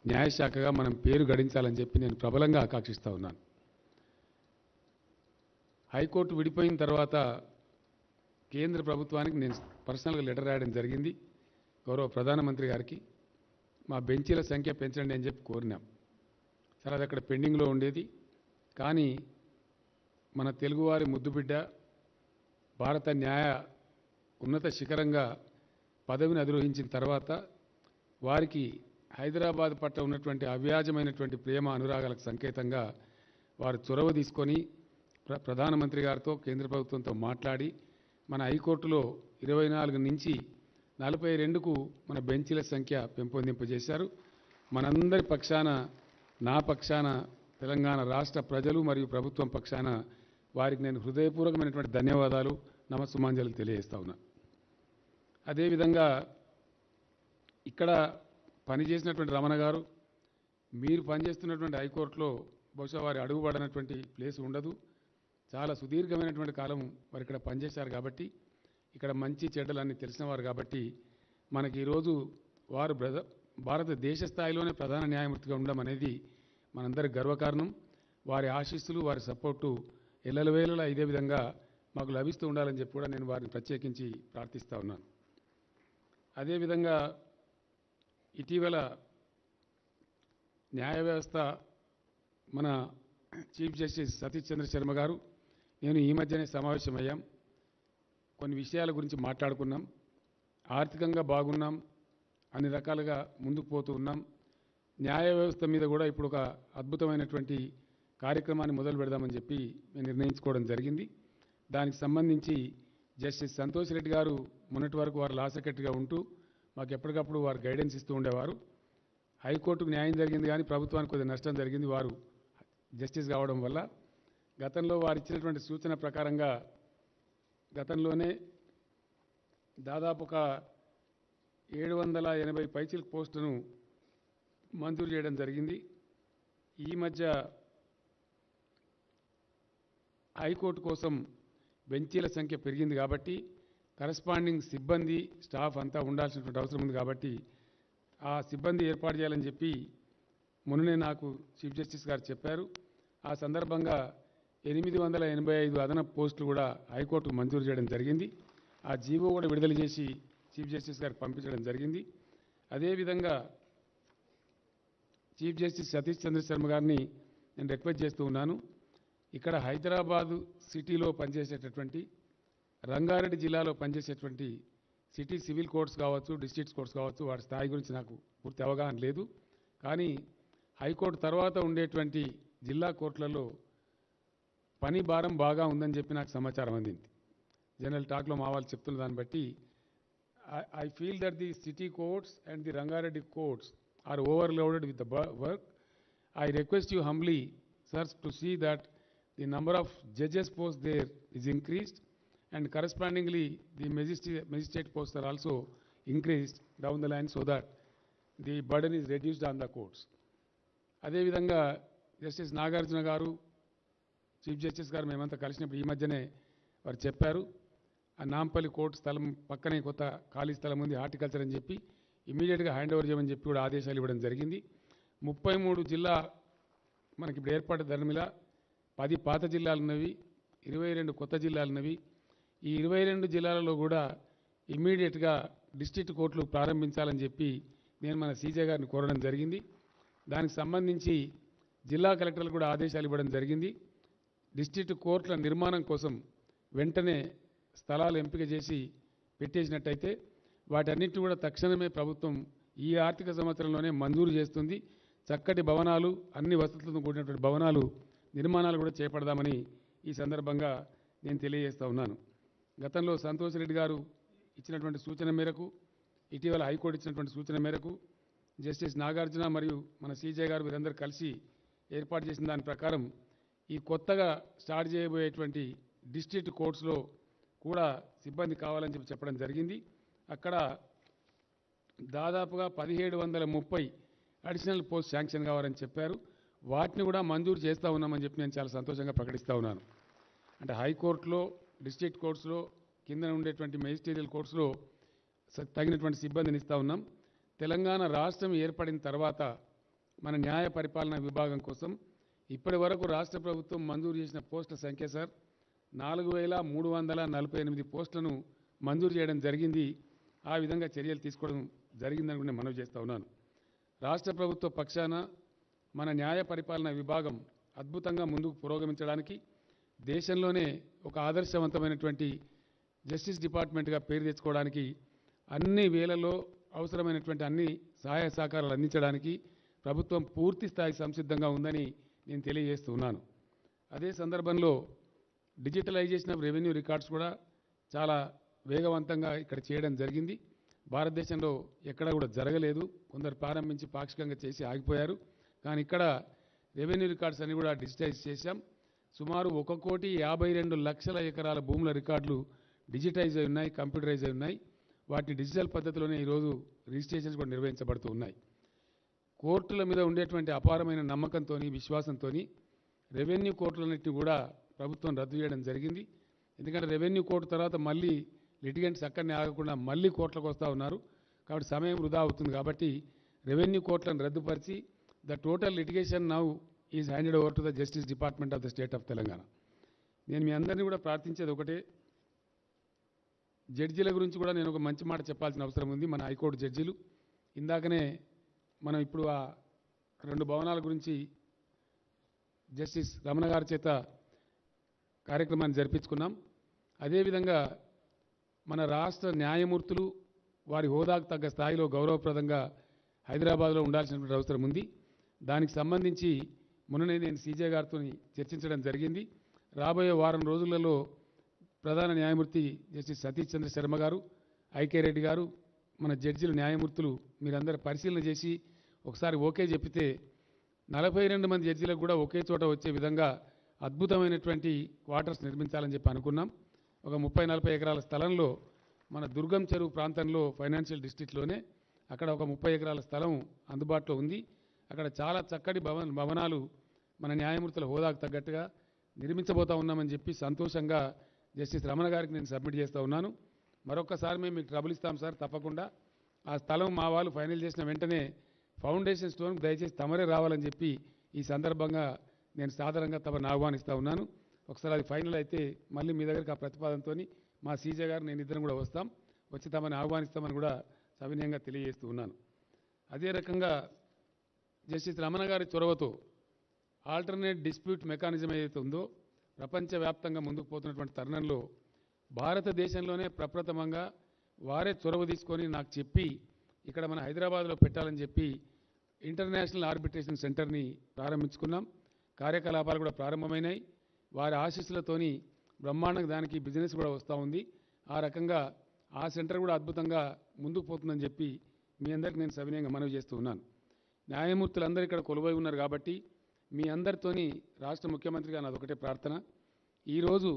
న్యాయశాఖగా మనం పేరు గడించాలని చెప్పి నేను ప్రబలంగా ఆకాంక్షిస్తూ ఉన్నాను. హైకోర్టు విడిపోయిన తర్వాత కేంద్ర ప్రభుత్వానికి నేను పర్సనల్గా లెటర్ రాయడం జరిగింది. గౌరవ ప్రధానమంత్రి గారికి మా బెంచీల సంఖ్య పెంచండి అని చెప్పి కోరినాం. సరే, అది అక్కడ పెండింగ్లో ఉండేది. కానీ మన తెలుగువారి ముద్దుబిడ్డ, భారత న్యాయ ఉన్నత శిఖరంగా పదవిని అధిరోహించిన తర్వాత వారికి హైదరాబాద్ పట్ల ఉన్నటువంటి అవ్యాజమైనటువంటి ప్రేమ అనురాగాలకు సంకేతంగా వారు చొరవ తీసుకొని ప్రధానమంత్రి గారితో, కేంద్ర ప్రభుత్వంతో మాట్లాడి మన హైకోర్టులో 24 నుంచి 42కు మన బెంచీల సంఖ్య పెంపొందింపజేశారు. మనందరి పక్షాన, నా పక్షాన, తెలంగాణ రాష్ట్ర ప్రజలు మరియు ప్రభుత్వం పక్షాన వారికి నేను హృదయపూర్వకమైనటువంటి ధన్యవాదాలు, నమస్సుమాంజలు తెలియజేస్తా ఉన్నా. అదేవిధంగా ఇక్కడ పనిచేసినటువంటి రమణ గారు, మీరు పనిచేస్తున్నటువంటి హైకోర్టులో బహుశా వారి అడుగుపడినటువంటి ప్లేస్ ఉండదు. చాలా సుదీర్ఘమైనటువంటి కాలం వారు ఇక్కడ పనిచేశారు కాబట్టి, ఇక్కడ మంచి చెడ్డలన్నీ తెలిసిన వారు కాబట్టి మనకి ఈరోజు వారు భారతదేశ స్థాయిలోనే ప్రధాన న్యాయమూర్తిగా ఉండడం అనేది మనందరి గర్వకారణం. వారి ఆశీస్సులు, వారి సపోర్టు ఎల్లవేళలా ఇదే విధంగా మాకు లభిస్తూ ఉండాలని చెప్పి కూడా నేను వారిని ప్రత్యేకించి ప్రార్థిస్తూ ఉన్నాను. అదేవిధంగా ఇటీవల న్యాయ వ్యవస్థ మన చీఫ్ జస్టిస్ సతీష్ చంద్ర శర్మ గారు, నేను ఈ మధ్యనే సమావేశమయ్యాం. కొన్ని విషయాల గురించి మాట్లాడుకున్నాం. ఆర్థికంగా బాగున్నాం, అన్ని రకాలుగా ముందుకు పోతూ ఉన్నాం. న్యాయ వ్యవస్థ మీద కూడా ఇప్పుడు ఒక అద్భుతమైనటువంటి కార్యక్రమాన్ని మొదలు పెడదామని చెప్పి మేము నిర్ణయించుకోవడం జరిగింది. దానికి సంబంధించి జస్టిస్ సంతోష్ రెడ్డి గారు మొన్నటి వరకు వారు లా సెక్రటరీగా ఉంటూ మాకు ఎప్పటికప్పుడు వారు గైడెన్స్ ఇస్తూ ఉండేవారు. హైకోర్టుకు న్యాయం జరిగింది కానీ ప్రభుత్వానికి కొద్దిగా నష్టం జరిగింది వారు జస్టిస్ కావడం వల్ల. గతంలో వారు ఇచ్చినటువంటి సూచన ప్రకారంగా గతంలోనే దాదాపు ఒక 780 పైచిలకు పోస్టును మంజూరు చేయడం జరిగింది. ఈ మధ్య హైకోర్టు కోసం బెంచీల సంఖ్య పెరిగింది కాబట్టి కరస్పాండింగ్ సిబ్బంది, స్టాఫ్ అంతా ఉండాల్సినటువంటి అవసరం ఉంది కాబట్టి ఆ సిబ్బంది ఏర్పాటు చేయాలని చెప్పి మొన్ననే నాకు చీఫ్ జస్టిస్ గారు చెప్పారు. ఆ సందర్భంగా 885 అదనపు పోస్టులు కూడా హైకోర్టుకు మంజూరు చేయడం జరిగింది. ఆ జీవో కూడా విడుదల చేసి చీఫ్ జస్టిస్ గారికి పంపించడం జరిగింది. అదేవిధంగా చీఫ్ జస్టిస్ సతీష్ చంద్ర శర్మ గారిని నేను రిక్వెస్ట్ చేస్తూ ఉన్నాను. ఇక్కడ హైదరాబాదు సిటీలో పనిచేసేటటువంటి రంగారెడ్డి జిల్లాలో పనిచేసేటువంటి సిటీ సివిల్ కోర్ట్స్ కావచ్చు, డిస్ట్రిక్ట్స్ కోర్ట్స్ కావచ్చు, వాటి స్థాయి గురించి నాకు పూర్తి అవగాహన లేదు. కానీ హైకోర్టు తర్వాత ఉండేటువంటి జిల్లా కోర్టులలో పని భారం బాగా ఉందని చెప్పి నాకు సమాచారం అందింది. జనరల్ టాక్లో మా వాళ్ళు చెప్తున్న దాన్ని బట్టి I feel that the city courts and the Rangareddy courts are overloaded with the work. I request you humbly, sirs, to see that the number of judges posts there is increased and correspondingly the magistrate posts are also increased down the line so that the burden is reduced on the courts. అదేవిధంగా justice Nagarjuna గారు, chief justice గారు మేమంతా కలిసినప్పుడు ఈ మధ్యనే వారు చెప్పారు, ఆ నాంపల్లి కోర్టు స్థలం పక్కనే కొత్త ఖాళీ స్థలం ఉంది హార్టికల్చర్ అని చెప్పి ఇమీడియట్గా హ్యాండ్ ఓవర్ చేయమని చెప్పి కూడా ఆదేశాలు ఇవ్వడం జరిగింది. 33 జిల్లా మనకి ఇప్పుడు ఏర్పడ్డ ధర్మిలా 10 పాత జిల్లాలు ఉన్నవి, 22 కొత్త జిల్లాలు ఉన్నవి. ఈ 22 జిల్లాలలో కూడా ఇమీడియట్గా డిస్ట్రిక్ట్ కోర్టులు ప్రారంభించాలని చెప్పి నేను మన సీజే గారిని కోరడం జరిగింది. దానికి సంబంధించి జిల్లా కలెక్టర్లు కూడా ఆదేశాలు ఇవ్వడం జరిగింది. డిస్ట్రిక్ట్ కోర్టుల నిర్మాణం కోసం వెంటనే స్థలాలు ఎంపిక చేసి పెట్టేసినట్టయితే వాటన్నిటిని కూడా తక్షణమే ప్రభుత్వం ఈ ఆర్థిక సంవత్సరంలోనే మంజూరు చేస్తుంది. చక్కటి భవనాలు, అన్ని వసతులతో కూడినటువంటి భవనాలు నిర్మాణాలు కూడా చేపడదామని ఈ సందర్భంగా నేను తెలియజేస్తూ ఉన్నాను. గతంలో సంతోష్ రెడ్డి గారు ఇచ్చినటువంటి సూచన మేరకు, ఇటీవల హైకోర్టు ఇచ్చినటువంటి సూచన మేరకు జస్టిస్ నాగార్జున మరియు మన సీజే గారు వీరందరూ కలిసి ఏర్పాటు చేసిన దాని ప్రకారం ఈ కొత్తగా స్టార్ట్ చేయబోయేటువంటి డిస్ట్రిక్ట్ కోర్ట్స్లో కూడా సిబ్బంది కావాలని చెప్పడం జరిగింది. అక్కడ దాదాపుగా 1730 అడిషనల్ పోస్ట్ శాంక్షన్ కావాలని చెప్పారు. వాటిని కూడా మంజూరు చేస్తూ ఉన్నామని చెప్పి నేను చాలా సంతోషంగా ప్రకటిస్తూ ఉన్నాను. అంటే హైకోర్టులో, డిస్ట్రిక్ట్ కోర్ట్స్లో, కింద ఉండేటువంటి మెజిస్ట్రేరియల్ కోర్ట్స్లో తగినటువంటి సిబ్బందిని ఇస్తూ ఉన్నాం. తెలంగాణ రాష్ట్రం ఏర్పడిన తర్వాత మన న్యాయ పరిపాలన విభాగం కోసం ఇప్పటి వరకు రాష్ట్ర ప్రభుత్వం మంజూరు చేసిన పోస్టుల సంఖ్య సార్ 4348 పోస్టులను మంజూరు చేయడం జరిగింది. ఆ విధంగా చర్యలు తీసుకోవడం జరిగిందని కూడా మనవి చేస్తూ ఉన్నాను. రాష్ట్ర ప్రభుత్వ పక్షాన మన న్యాయ పరిపాలన విభాగం అద్భుతంగా ముందుకు పురోగమించడానికి, దేశంలోనే ఒక ఆదర్శవంతమైనటువంటి జస్టిస్ డిపార్ట్మెంట్గా పేరు తెచ్చుకోవడానికి అన్ని వేళల్లో అవసరమైనటువంటి అన్ని సహాయ సహకారాలు అందించడానికి ప్రభుత్వం పూర్తి స్థాయి సంసిద్ధంగా ఉందని నేను తెలియజేస్తూ ఉన్నాను. అదే సందర్భంలో డిజిటలైజేషన్ ఆఫ్ రెవెన్యూ రికార్డ్స్ కూడా చాలా వేగవంతంగా ఇక్కడ చేయడం జరిగింది. భారతదేశంలో ఎక్కడ కూడా జరగలేదు. కొందరు ప్రారంభించి పాక్షికంగా చేసి ఆగిపోయారు. కానీ ఇక్కడ రెవెన్యూ రికార్డ్స్ అన్ని కూడా డిజిటైజ్ చేశాం. సుమారు 1,52,00,000 ఎకరాల భూముల రికార్డులు డిజిటైజ్ అయి ఉన్నాయి, కంప్యూటరైజ్ అయి ఉన్నాయి. వాటిని డిజిటల్ పద్ధతిలోనే ఈరోజు రిజిస్ట్రేషన్స్ కూడా నిర్వహించబడుతూ ఉన్నాయి. కోర్టుల మీద ఉండేటువంటి అపారమైన నమ్మకంతో, విశ్వాసంతో రెవెన్యూ కోర్టులన్నింటినీ కూడా ప్రభుత్వం రద్దు చేయడం జరిగింది. ఎందుకంటే రెవెన్యూ కోర్టు తర్వాత మళ్ళీ లిటిగెంట్స్ అక్కడనే ఆగకుండా మళ్ళీ కోర్టులకు వస్తూ ఉన్నారు. కాబట్టి సమయం వృధా అవుతుంది. కాబట్టి రెవెన్యూ కోర్టులను రద్దుపరిచి the total litigation now is handed over to the justice department of the state of Telangana. నేను మీ అందరినీ కూడా ప్రార్థించేది ఒకటే, జడ్జీల గురించి కూడా నేను ఒక మంచి మాట చెప్పాల్సిన అవసరం ఉంది. మన హైకోర్టు జడ్జీలు ఇందాకనే మనం ఇప్పుడు ఆ 2 భవనాల గురించి జస్టిస్ రమణ గారి చేత కార్యక్రమాన్ని జరిపించుకున్నాం. అదేవిధంగా మన రాష్ట్ర న్యాయమూర్తులు వారి హోదాకు తగ్గ స్థాయిలో గౌరవప్రదంగా హైదరాబాద్లో ఉండాల్సినటువంటి అవసరం ఉంది. దానికి సంబంధించి మొన్ననే నేను సీజే గారితో చర్చించడం జరిగింది. రాబోయే వారం రోజులలో ప్రధాన న్యాయమూర్తి జస్టిస్ సతీష్ చంద్ర శర్మ గారు, ఐకే రెడ్డి గారు, మన జడ్జిల న్యాయమూర్తులు మీరందరూ పరిశీలన చేసి ఒకసారి ఓకే చెప్పితే 42 మంది జడ్జీలకు కూడా ఒకే చోట వచ్చే విధంగా అద్భుతమైనటువంటి క్వార్టర్స్ నిర్మించాలని చెప్పి అనుకున్నాం. ఒక 30-40 ఎకరాల స్థలంలో మన దుర్గం చెరువు ప్రాంతంలో ఫైనాన్షియల్ డిస్ట్రిక్ట్లోనే అక్కడ ఒక 30 ఎకరాల స్థలం అందుబాటులో ఉంది. అక్కడ చాలా చక్కటి భవనాలు మన న్యాయమూర్తుల హోదాకు తగ్గట్టుగా నిర్మించబోతా ఉన్నామని చెప్పి సంతోషంగా జస్టిస్ రమణ గారికి నేను సబ్మిట్ చేస్తూ ఉన్నాను. మరొకసారి మేము మీకు ట్రబుల్ ఇస్తాం సార్, తప్పకుండా ఆ స్థలం మా వాళ్ళు ఫైనల్ చేసిన వెంటనే ఫౌండేషన్ స్టోన్ దయచేసి తమరే రావాలని చెప్పి ఈ సందర్భంగా నేను సాధారణంగా తమను ఆహ్వానిస్తూ ఉన్నాను. ఒకసారి అది ఫైనల్ అయితే మళ్ళీ మీ దగ్గరికి ఆ ప్రతిపాదనతో మా సీజే గారు నేను ఇద్దరం కూడా వస్తాం, వచ్చి తమని ఆహ్వానిస్తామని కూడా సవినయంగా తెలియజేస్తూ ఉన్నాను. అదే రకంగా జస్టిస్ రమణ గారి చొరవతో ఆల్టర్నేట్ డిస్ప్యూట్ మెకానిజం ఏదైతే ఉందో ప్రపంచవ్యాప్తంగా ముందుకు పోతున్నటువంటి తరుణంలో భారతదేశంలోనే ప్రప్రథమంగా వారే చొరవ తీసుకొని నాకు చెప్పి ఇక్కడ మన హైదరాబాద్లో పెట్టాలని చెప్పి ఇంటర్నేషనల్ ఆర్బిట్రేషన్ సెంటర్ని ప్రారంభించుకున్నాం. కార్యకలాపాలు కూడా ప్రారంభమైనాయి. వారి ఆశీస్సులతోని బ్రహ్మాండంగా దానికి బిజినెస్ కూడా వస్తూ ఉంది. ఆ రకంగా ఆ సెంటర్ కూడా అద్భుతంగా ముందుకు పోతుందని చెప్పి మీ అందరికీ నేను సవినయంగా మనవి చేస్తూ ఉన్నాను. న్యాయమూర్తులందరూ ఇక్కడ కొలువై ఉన్నారు కాబట్టి మీ అందరితోని రాష్ట్ర ముఖ్యమంత్రిగా నాది ఒకటే ప్రార్థన. ఈరోజు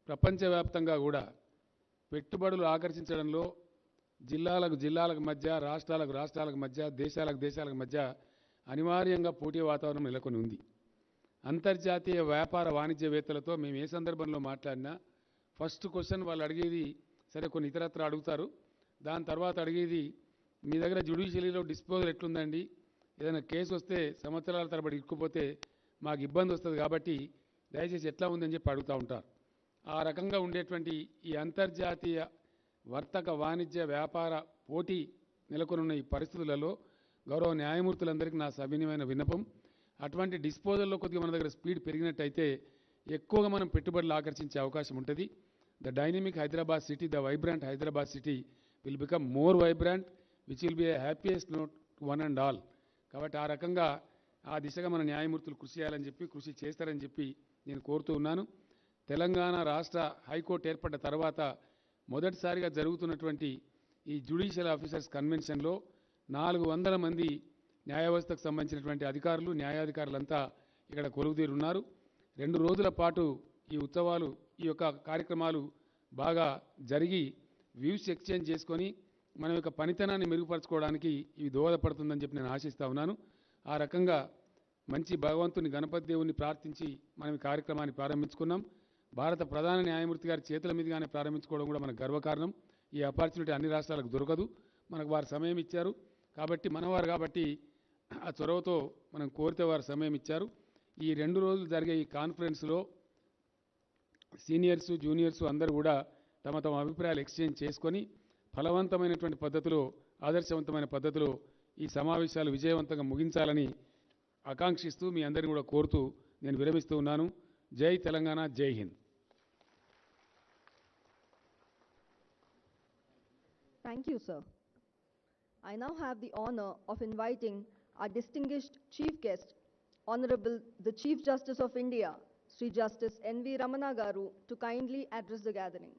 ప్రపంచవ్యాప్తంగా కూడా పెట్టుబడులు ఆకర్షించడంలో జిల్లాలకు మధ్య, రాష్ట్రాలకు మధ్య, దేశాలకు మధ్య అనివార్యంగా పోటీ వాతావరణం నెలకొని ఉంది. అంతర్జాతీయ వ్యాపార వాణిజ్యవేత్తలతో మేము ఏ సందర్భంలో మాట్లాడినా ఫస్ట్ క్వశ్చన్ వాళ్ళు అడిగేది, సరే కొన్ని ఇతరత్ర అడుగుతారు, దాని తర్వాత అడిగేది మీ దగ్గర జ్యుడిషియరీలో డిస్పోజల్ ఎట్లుందండి, ఏదైనా కేసు వస్తే సంవత్సరాల తరబడి ఇరుక్కుపోతే మాకు ఇబ్బంది వస్తుంది కాబట్టి దయచేసి ఎట్లా ఉందని చెప్పి అడుగుతూ ఉంటారు. ఆ రకంగా ఉండేటువంటి ఈ అంతర్జాతీయ వర్తక వాణిజ్య వ్యాపార పోటీ నెలకొనున్న ఈ పరిస్థితులలో గౌరవ న్యాయమూర్తులందరికీ నా సవినయమైన విన్నపం, అటువంటి డిస్పోజల్లో కొద్దిగా మన దగ్గర స్పీడ్ పెరిగినట్టయితే ఎక్కువగా మనం పెట్టుబడులు ఆకర్షించే అవకాశం ఉంటుంది. The dynamic Hyderabad city, the Vibrant Hyderabad city will become more Vibrant, which will be A happiest note one and all. కాబట్టి ఆ రకంగా ఆ దిశగా మన న్యాయమూర్తులు కృషి చేయాలని చెప్పి, కృషి చేస్తారని చెప్పి నేను కోరుతూ ఉన్నాను. తెలంగాణ రాష్ట్ర హైకోర్టు ఏర్పడ్డ తర్వాత మొదటిసారిగా జరుగుతున్నటువంటి ఈ జ్యుడిషియల్ ఆఫీసర్స్ కన్వెన్షన్లో 400 మంది న్యాయ వ్యవస్థకు సంబంధించినటువంటి అధికారులు, న్యాయాధికారులంతా ఇక్కడ కొలువుదీరున్నారు. 2 రోజుల పాటు ఈ ఉత్సవాలు, ఈ యొక్క కార్యక్రమాలు బాగా జరిగి వ్యూస్ ఎక్స్చేంజ్ చేసుకొని మన యొక్క పనితనాన్ని మెరుగుపరచుకోవడానికి ఇవి దోహదపడుతుందని చెప్పి నేను ఆశిస్తూ ఉన్నాను. ఆ రకంగా మంచి భగవంతుని గణపతి దేవుని ప్రార్థించి మనం ఈ కార్యక్రమాన్ని ప్రారంభించుకున్నాం. భారత ప్రధాన న్యాయమూర్తి గారి చేతుల మీదుగానే ప్రారంభించుకోవడం కూడా మనకు గర్వకారణం. ఈ ఆపర్చునిటీ అన్ని రాష్ట్రాలకు దొరకదు. మనకు వారు సమయం ఇచ్చారు కాబట్టి, మనవారు కాబట్టి ఆ చొరవతో మనం కోరితే వారు సమయం ఇచ్చారు. ఈ 2 రోజులు జరిగే ఈ కాన్ఫరెన్స్లో సీనియర్సు, జూనియర్సు అందరూ కూడా తమ తమ అభిప్రాయాలు ఎక్స్చేంజ్ చేసుకొని ఫలవంతమైనటువంటి పద్ధతిలో, ఆదర్శవంతమైన పద్ధతిలో ఈ సమావేశాలు విజయవంతంగా ముగించాలని ఆకాంక్షిస్తూ మీ అందరిని కూడా కోరుతూ నేను విరమిస్తూ ఉన్నాను. జై తెలంగాణ, జై Hind. Thank you, sir. I now have the honor of inviting our distinguished chief guest, Honorable the Chief Justice of India, Sri Justice N.V. Ramana Garu, to kindly address the gathering.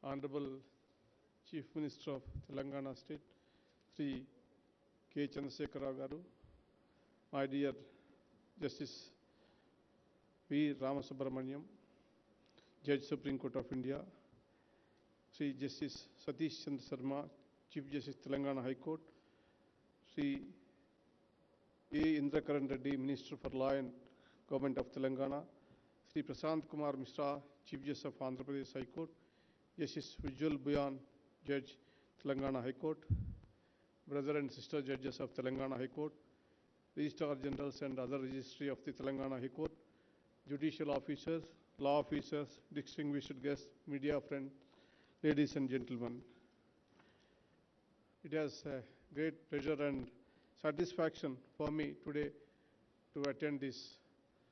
Honorable Chief Minister of Telangana State, Sri K. Chandrasekhara Garu, my dear Justice V. Ramasubramaniam, Judge Supreme Court of India, Sri Justice Satish Chandra Sharma, Chief Justice Telangana High Court, Sri A. Indrakaran Reddy, Minister for Law and Government of Telangana, Sri Prasant Kumar Mishra, Chief Justice of Andhra Pradesh High Court, Justice Vijul Buyan, Judge, Telangana High Court, brother and sister judges of Telangana High Court, Registrar Generals and other registry of the Telangana High Court, judicial officers, law officers, distinguished guests, media friends, ladies and gentlemen. It has a great pleasure and satisfaction for me today to attend this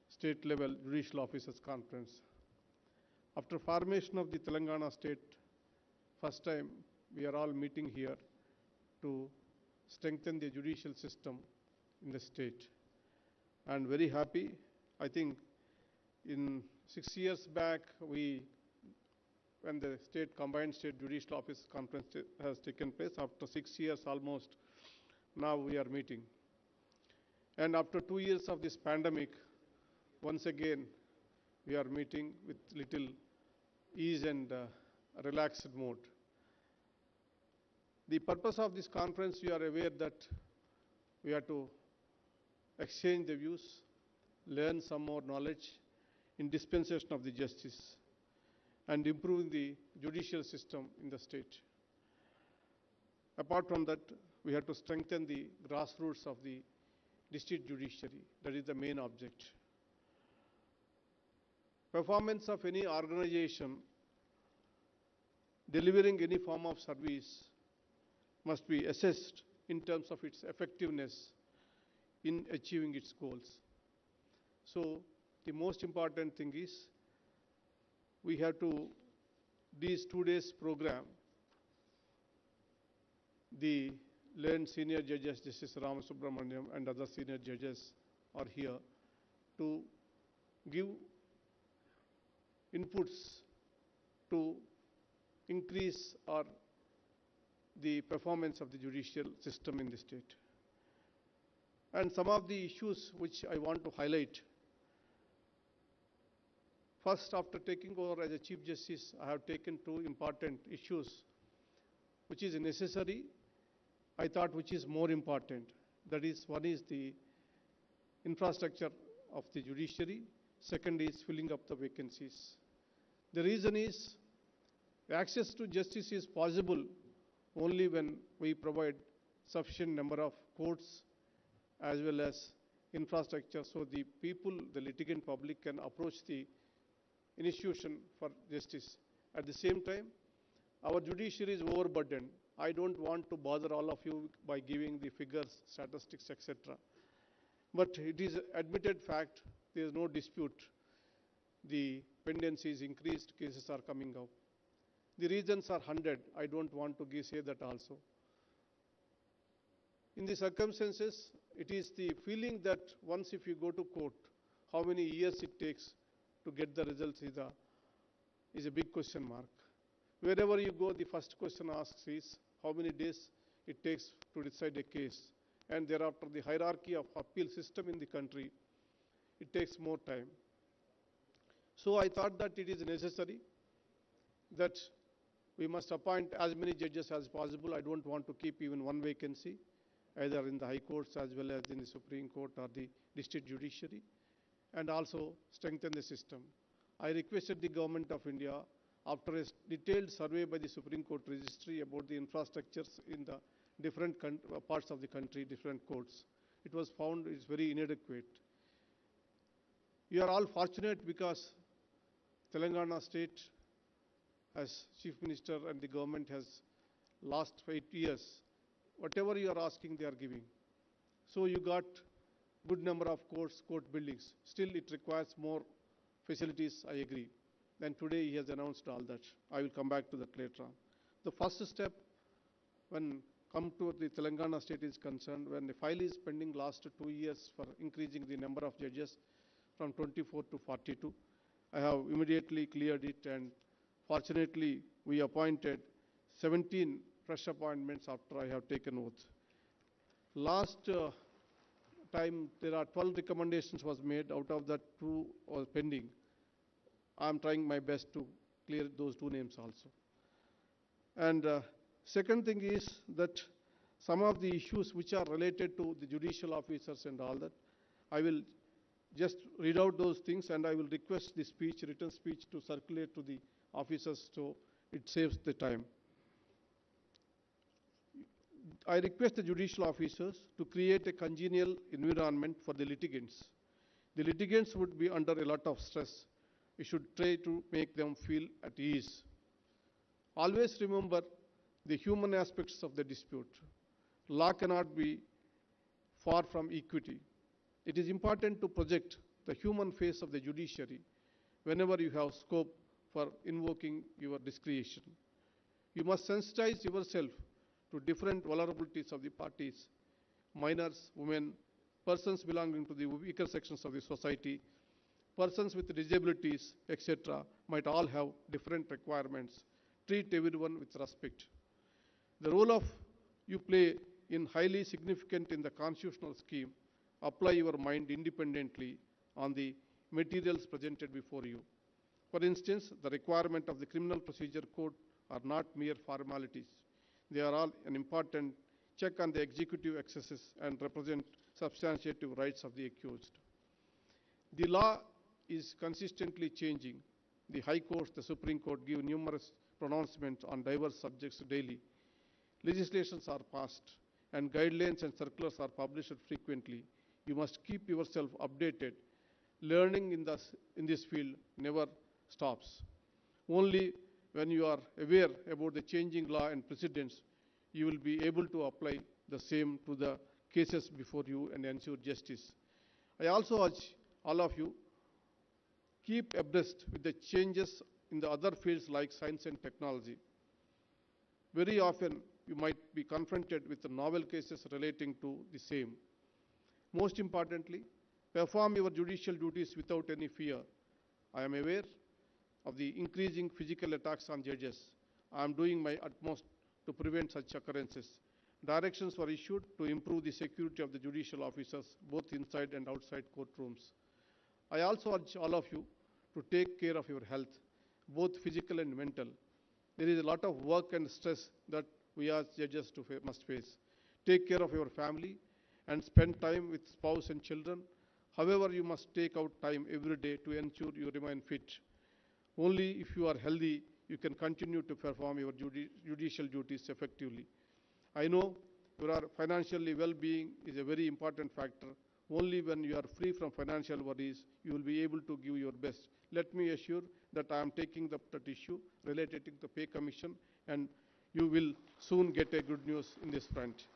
state-level judicial officers conference. After formation of the Telangana state, first time we are all meeting here to strengthen the judicial system in the state. And very happy. I think in 6 years back, when the combined state judicial office conference has taken place, after 6 years almost, now we are meeting. And after 2 years of this pandemic, once again, we are meeting with little ease and relaxed mode. The purpose of this conference, you are aware that we have to exchange the views, learn some more knowledge in dispensation of the justice, and improve the judicial system in the state. Apart from that, we have to strengthen the grassroots of the district judiciary. That is the main object. performance of any organization delivering any form of service must be assessed in terms of its effectiveness in achieving its goals. So the most important thing is we have to, these 2 days program, the learned senior judges, Justice Ram Subramaniam and other senior judges are here to give inputs to increase or the performance of the judicial system in the state. And some of the issues which I want to highlight. First, after taking over as a Chief Justice, I have taken 2 important issues which is necessary, I thought which is more important. That is, one is the infrastructure of the judiciary, second is filling up the vacancies. The reason is access to justice is possible only when we provide sufficient number of courts as well as infrastructure so the people, the litigant public can approach the institution for justice. At the same time, our judiciary is overburdened. I don't want to bother all of you by giving the figures, statistics, etc. But it is admitted fact, there is no dispute. The pendency is increased, cases are coming up. The reasons are 100. I don't want to say that also. In the circumstances, it is the feeling that once if you go to court, how many years it takes to get the results is a big question mark. Wherever you go, the first question asked is how many days it takes to decide a case. And thereafter, the hierarchy of appeal system in the country, it takes more time. So I thought that it is necessary that we must appoint as many judges as possible. I don't want to keep even one vacancy, either in the high courts as well as in the Supreme Court or the district judiciary, and also strengthen the system. I requested the Government of India, after a detailed survey by the Supreme Court Registry about the infrastructures in the different parts of the country, different courts, it was found it's very inadequate. You are all fortunate because Telangana state as Chief Minister and the government has last 8 years, whatever you are asking they are giving. So you got good number of courts, court buildings. Still it requires more facilities, I agree. Then today he has announced all that. I will come back to that later on. The first step when come to the Telangana state is concerned, when the file is pending last 2 years for increasing the number of judges from 24 to 42, I have immediately cleared it, and fortunately we appointed 17 fresh appointments after I have taken oath. Last time there are 12 recommendations was made, out of that 2 was pending. I am trying my best to clear those 2 names also. And second thing is that some of the issues which are related to the judicial officers and all that, I will just read out those things and I will request the speech, written speech, to circulate to the officers so it saves the time. I request the judicial officers to create a congenial environment for the litigants. The litigants would be under a lot of stress. We should try to make them feel at ease. Always remember the human aspects of the dispute. Law cannot be far from equity. It is important to project the human face of the judiciary whenever you have scope for invoking your discretion. You must sensitize yourself to different vulnerabilities of the parties, minors, women, persons belonging to the weaker sections of the society, persons with disabilities, etc., might all have different requirements. Treat everyone with respect. The role of you play in highly significant in the constitutional scheme. Apply your mind independently on the materials presented before you. For instance, the requirement of the Criminal Procedure Code are not mere formalities. They are all an important check on the executive excesses and represent substantive rights of the accused. The law is consistently changing. The High Courts, the Supreme Court give numerous pronouncements on diverse subjects daily. Legislations are passed and guidelines and circulars are published frequently. You must keep yourself updated Learning in this field never stops. Only when you are aware about the changing law and precedents, you will be able to apply the same to the cases before you and ensure justice. I also urge all of you, keep abreast with the changes in the other fields like science and technology. Very often, you might be confronted with the novel cases relating to the same. Most importantly, perform your judicial duties without any fear. I am aware of the increasing physical attacks on judges. I am doing my utmost to prevent such occurrences. Directions were issued to improve the security of the judicial officers, both inside and outside courtrooms. I also urge all of you to take care of your health, both physical and mental. There is a lot of work and stress that we as judges must face. Take care of your family and spend time with spouse and children. However, you must take out time every day to ensure you remain fit. Only if you are healthy, you can continue to perform your judicial duties effectively. I know your financially well-being is a very important factor. Only when you are free from financial worries, you will be able to give your best. Let me assure that I am taking up that issue related to the pay commission, and you will soon get a good news in this front.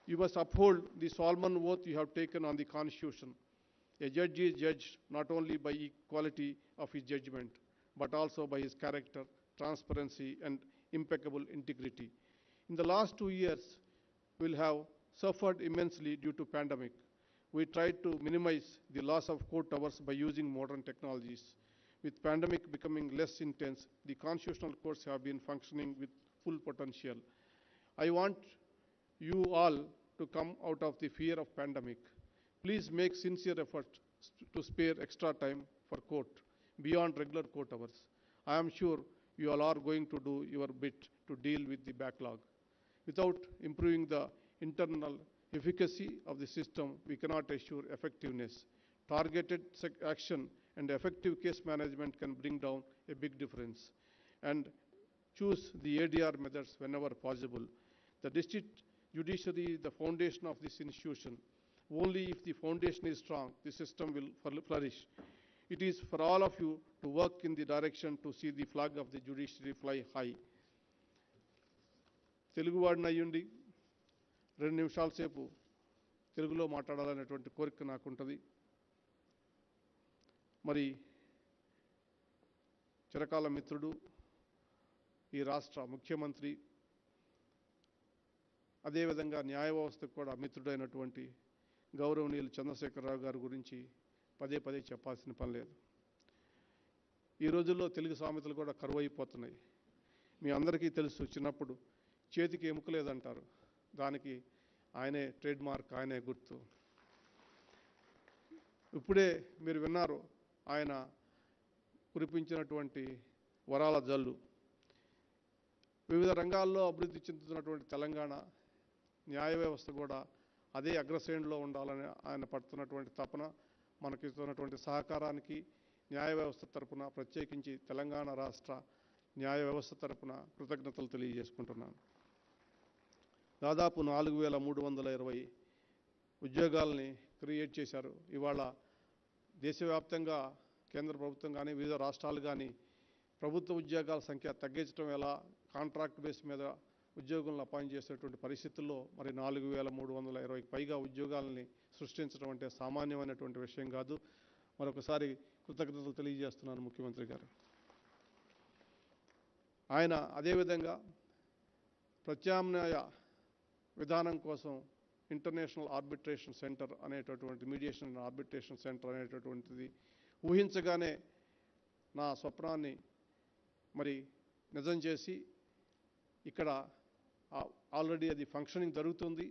You must uphold the solemn oath you have taken on the Constitution. A judge is judged not only by equality of his judgment, but also by his character, transparency, and impeccable integrity. In the last 2 years, we will have suffered immensely due to pandemic. We tried to minimize the loss of court hours by using modern technologies. With pandemic becoming less intense, the constitutional courts have been functioning with full potential. I want you all to come out of the fear of pandemic. Please make sincere effort to spare extra time for court beyond regular court hours. I am sure you all are going to do your bit to deal with the backlog. Without improving the internal efficacy of the system, we cannot assure effectiveness. Targeted action and effective case management can bring down a big difference. And choose the ADR methods whenever possible. The district judiciary is the foundation of this institution. Only if the foundation is strong, the system will flourish. It is for all of you to work in the direction to see the flag of the judiciary fly high. తెలుగువాడిని అయ్యుండి 2 నిమిషాల సేపు తెలుగులో మాట్లాడాలనేటువంటి కోరిక నాకుంటుంది. మరి చిరకాల మిత్రుడు, ఈ రాష్ట్ర ముఖ్యమంత్రి, అదేవిధంగా న్యాయ వ్యవస్థకు కూడా మిత్రుడైనటువంటి గౌరవనీయులు చంద్రశేఖరరావు గారి గురించి పదే పదే చెప్పాల్సిన పని లేదు. ఈ రోజుల్లో తెలుగు సామెతలు కూడా కరువైపోతున్నాయి. మీ అందరికీ తెలుసు, చిన్నప్పుడు చేతికి ఎముక లేదంటారు. దానికి ఆయనే ట్రేడ్ మార్క్, ఆయనే గుర్తు. ఇప్పుడే మీరు విన్నారు ఆయన కురిపించినటువంటి వరాల జల్లు. వివిధ రంగాల్లో అభివృద్ధి చెందుతున్నటువంటి తెలంగాణ న్యాయ వ్యవస్థ కూడా అదే అగ్రశ్రేణిలో ఉండాలని ఆయన పడుతున్నటువంటి తపన, మనకి ఇస్తున్నటువంటి సహకారానికి న్యాయ వ్యవస్థ తరపున, ప్రత్యేకించి తెలంగాణ రాష్ట్ర న్యాయ వ్యవస్థ తరపున కృతజ్ఞతలు తెలియజేసుకుంటున్నాను. దాదాపు 4320 ఉద్యోగాలని క్రియేట్ చేశారు. ఇవాళ దేశవ్యాప్తంగా కేంద్ర ప్రభుత్వం కానీ వివిధ రాష్ట్రాలు కానీ ప్రభుత్వ ఉద్యోగాల సంఖ్య తగ్గించడం ఎలా, కాంట్రాక్ట్ బేస్ మీద ఉద్యోగులను అపాయింట్ చేసేటువంటి పరిస్థితుల్లో మరి 4320 పైగా ఉద్యోగాలని సృష్టించడం అంటే సామాన్యమైనటువంటి విషయం కాదు. మరొకసారి కృతజ్ఞతలు తెలియజేస్తున్నాను ముఖ్యమంత్రి గారు. ఆయన అదేవిధంగా ప్రత్యామ్నాయ విధానం కోసం ఇంటర్నేషనల్ ఆర్బిట్రేషన్ సెంటర్ అనేటటువంటి మీడియేషన్ అండ్ ఆర్బిట్రేషన్ సెంటర్ అనేటటువంటిది ఊహించగానే నా స్వప్నాన్ని మరి నిజం చేసి ఇక్కడ ఆల్రెడీ అది ఫంక్షనింగ్ జరుగుతుంది.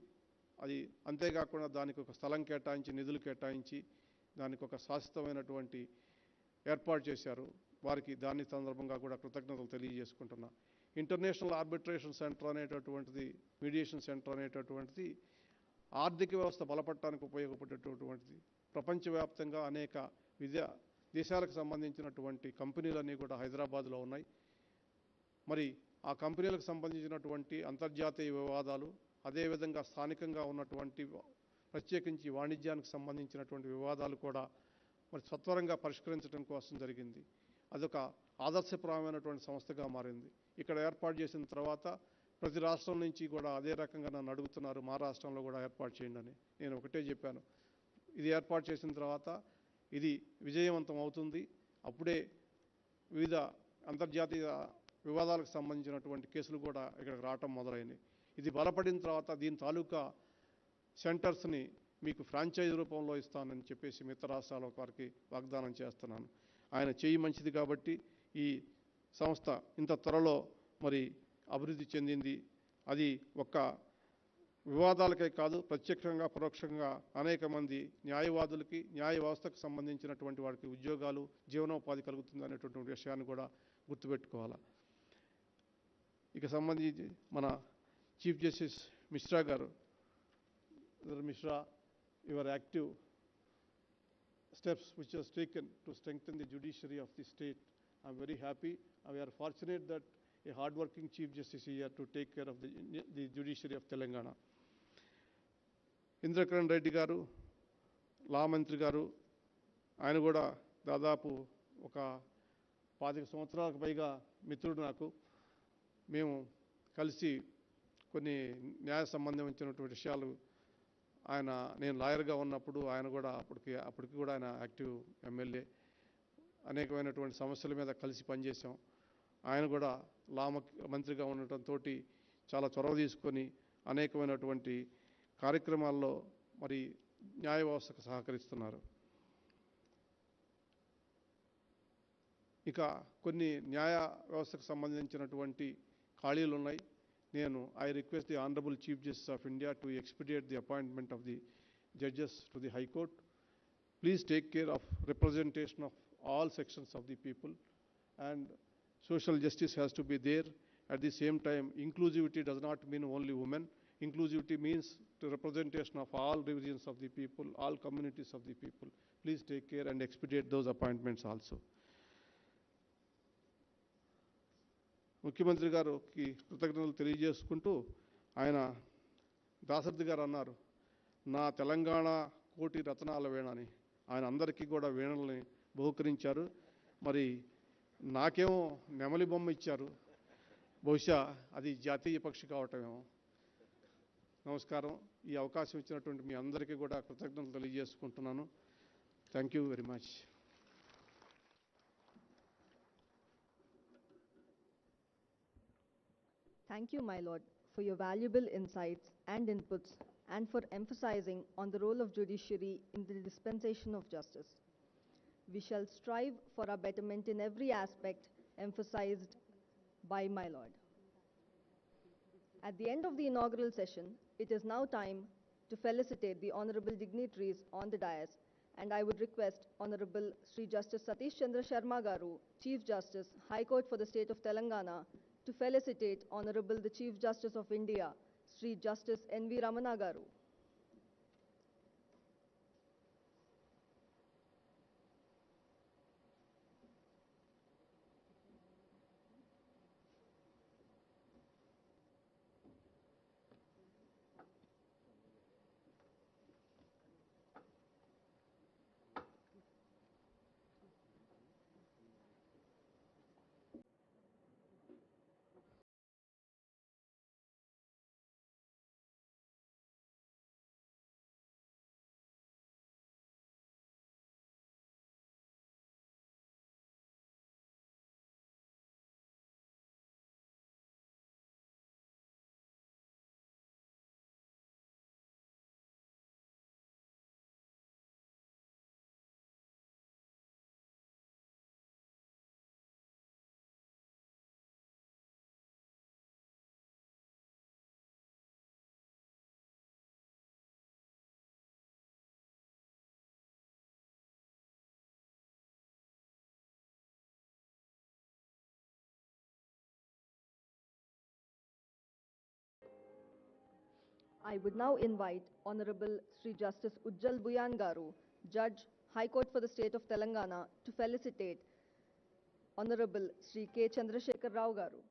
అది అంతేకాకుండా దానికి ఒక స్థలం కేటాయించి, నిధులు కేటాయించి, దానికి ఒక శాశ్వతమైనటువంటి ఏర్పాటు చేశారు. వారికి దాని సందర్భంగా కూడా కృతజ్ఞతలు తెలియజేసుకుంటున్నా. ఇంటర్నేషనల్ ఆర్బిట్రేషన్ సెంటర్ అనేటటువంటిది, మీడియేషన్ సెంటర్ అనేటటువంటిది ఆర్థిక వ్యవస్థ బలపడటానికి ఉపయోగపడేటటువంటిది. ప్రపంచవ్యాప్తంగా అనేక దేశాలకు సంబంధించినటువంటి కంపెనీలన్నీ కూడా హైదరాబాద్లో ఉన్నాయి. మరి ఆ కంపెనీలకు సంబంధించినటువంటి అంతర్జాతీయ వివాదాలు, అదేవిధంగా స్థానికంగా ఉన్నటువంటి ప్రత్యేకించి వాణిజ్యానికి సంబంధించినటువంటి వివాదాలు కూడా మరి సత్వరంగా పరిష్కరించడం కోసం జరిగింది. అదొక ఆదర్శప్రాయమైనటువంటి సంస్థగా మారింది. ఇక్కడ ఏర్పాటు చేసిన తర్వాత ప్రతి రాష్ట్రం నుంచి కూడా అదే రకంగా నన్ను అడుగుతున్నారు, మా రాష్ట్రంలో కూడా ఏర్పాటు చేయండి అని. నేను ఒకటే చెప్పాను, ఇది ఏర్పాటు చేసిన తర్వాత ఇది విజయవంతం అవుతుంది. అప్పుడే వివిధ అంతర్జాతీయ వివాదాలకు సంబంధించినటువంటి కేసులు కూడా ఇక్కడికి రావటం మొదలైంది. ఇది బలపడిన తర్వాత దీని తాలూకా సెంటర్స్ని మీకు ఫ్రాంచైజ్ రూపంలో ఇస్తానని చెప్పేసి మిగతా రాష్ట్రాల వారికి వాగ్దానం చేస్తున్నాను. ఆయన చేయి మంచిది కాబట్టి ఈ సంస్థ ఇంత త్వరలో మరి అభివృద్ధి చెందింది. అది ఒక్క వివాదాలకే కాదు, ప్రత్యక్షంగా పరోక్షంగా అనేక మంది న్యాయవాదులకి, న్యాయ వ్యవస్థకు సంబంధించినటువంటి వారికి ఉద్యోగాలు, జీవనోపాధి కలుగుతుంది అనేటువంటి విషయాన్ని కూడా గుర్తుపెట్టుకోవాలి. ఇక సంబంధించి మన చీఫ్ జస్టిస్ మిశ్రా గారు, Mishra, your active steps which was taken to strengthen the judiciary of the state, I'm very happy. We are fortunate that a hard-working Chief Justice is here to take care of the judiciary of Telangana. Indrakaran Reddy గారు, లా మంత్రి గారు, ఆయన కూడా దాదాపు ఒక 25 సంవత్సరాలకు పైగా మిత్రుడు నాకు. మేము కలిసి కొన్ని న్యాయ సంబంధించినటువంటి విషయాలు, నేను లాయర్గా ఉన్నప్పుడు ఆయన కూడా అప్పటికి కూడా ఆయన యాక్టివ్ ఎమ్మెల్యే, అనేకమైనటువంటి సమస్యల మీద కలిసి పనిచేసాం. ఆయన కూడా లా మంత్రిగా ఉండటంతో చాలా చొరవ తీసుకొని అనేకమైనటువంటి కార్యక్రమాల్లో మరి న్యాయ వ్యవస్థకు సహకరిస్తున్నారు. ఇక కొన్ని న్యాయ వ్యవస్థకు సంబంధించినటువంటి ఖాళీలు ఉన్నాయి. I request the Honorable Chief Justice of India to expedite the appointment of the judges to the High Court. Please take care of representation of all sections of the people, and social justice has to be there. At the same time, inclusivity does not mean only women. Inclusivity means the representation of all divisions of the people, all communities of the people. Please take care and expedite those appointments also. ముఖ్యమంత్రి గారికి కృతజ్ఞతలు తెలియజేసుకుంటూ, ఆయన దాశరథి గారు అన్నారు, నా తెలంగాణ కోటి రత్నాల వీణని. ఆయన అందరికీ కూడా వీణల్ని బహుకరించారు. మరి నాకేమో నెమలి బొమ్మ ఇచ్చారు. బహుశా అది జాతీయ పక్షి కావటమేమో. నమస్కారం. ఈ అవకాశం ఇచ్చినటువంటి మీ అందరికీ కూడా కృతజ్ఞతలు తెలియజేసుకుంటున్నాను. Thank you very much. Thank you, my lord, for your valuable insights and inputs and for emphasizing on the role of judiciary in the dispensation of justice. We shall strive for our betterment in every aspect emphasized by my lord. At the end of the inaugural session, it is now time to felicitate the honorable dignitaries on the dais, and I would request Honorable Sri Justice Satish Chandra Sharma Garu, Chief Justice, High Court for the State of Telangana, to felicitate Honorable the Chief Justice of India, Sri Justice N.V. Ramana Garu. I would now invite Honorable Sri Justice Ujjal Buyan Garu, Judge, High Court for the State of Telangana, to felicitate Honorable Sri K. Chandrasekhar Rao Garu.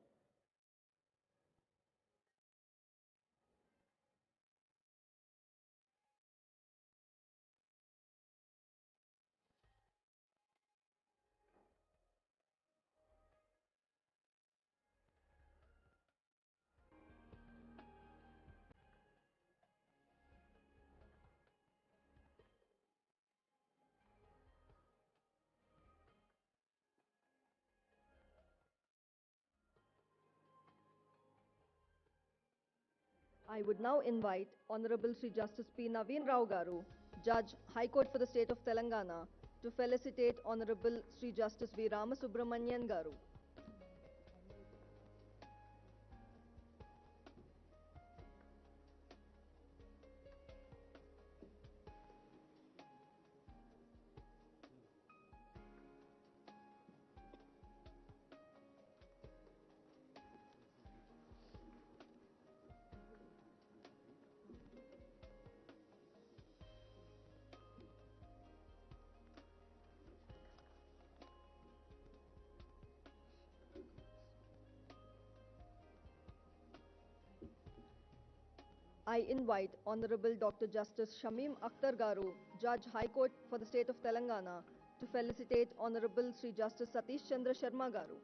I would now invite Honorable Sri Justice P. Naveen Rao Garu, Judge, High Court for the State of Telangana, to felicitate Honorable Sri Justice V. Ramasubramanian Garu. I invite Honorable Dr. Justice Shamim Akhtar Garu, Judge, High Court for the State of Telangana, to felicitate Honorable Sri Justice Satish Chandra Sharma Garu.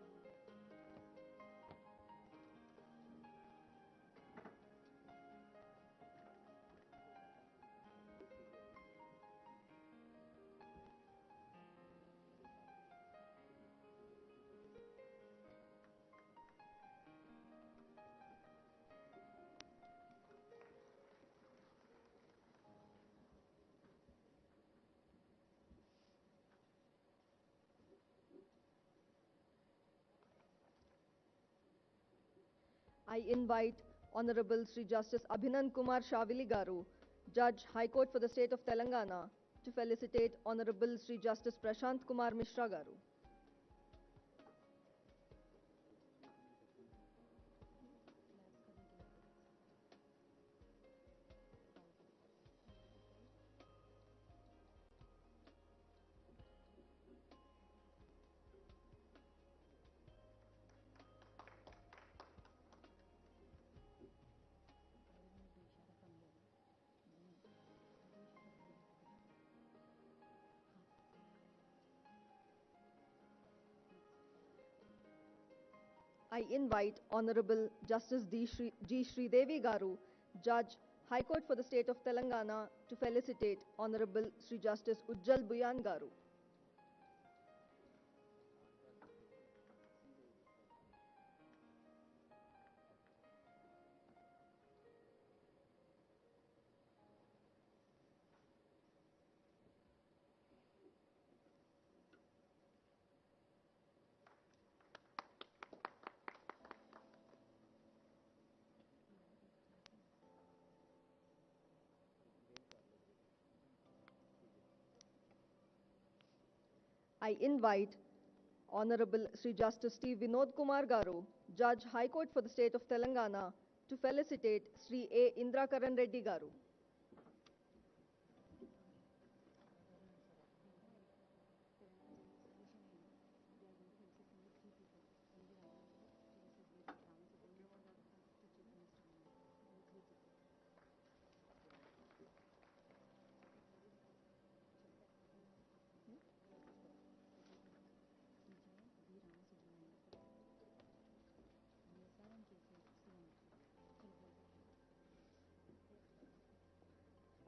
I invite Honorable Sri Justice Abhinan Kumar Shavili Garu, Judge, High Court for the State of Telangana, to felicitate Honorable Sri Justice Prashant Kumar Mishra Garu. I invite Honorable Justice G. Sridevi Garu, Judge, High Court for the State of Telangana, to felicitate Honorable Sri Justice Ujjal Buyan Garu. I invite Honorable Sri Justice T. Vinod Kumar Garu, Judge, High Court for the State of Telangana, to felicitate Sri A. Indrakaran Reddy Garu.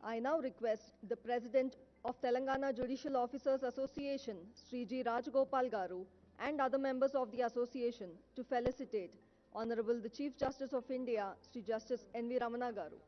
I now request the President of Telangana Judicial Officers Association, Sri G. Rajgopal Garu, and other members of the association to felicitate Honorable the Chief Justice of India, Sri Justice N.V. Ramana Garu.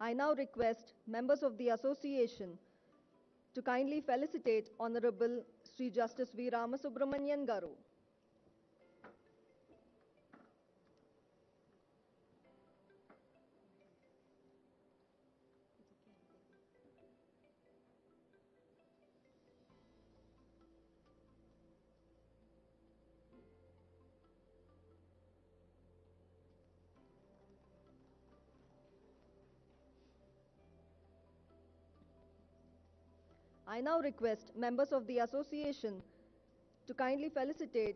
I now request members of the association to kindly felicitate Honorable Sri Justice V. Ramasubramanian Garu. I now request members of the association to kindly felicitate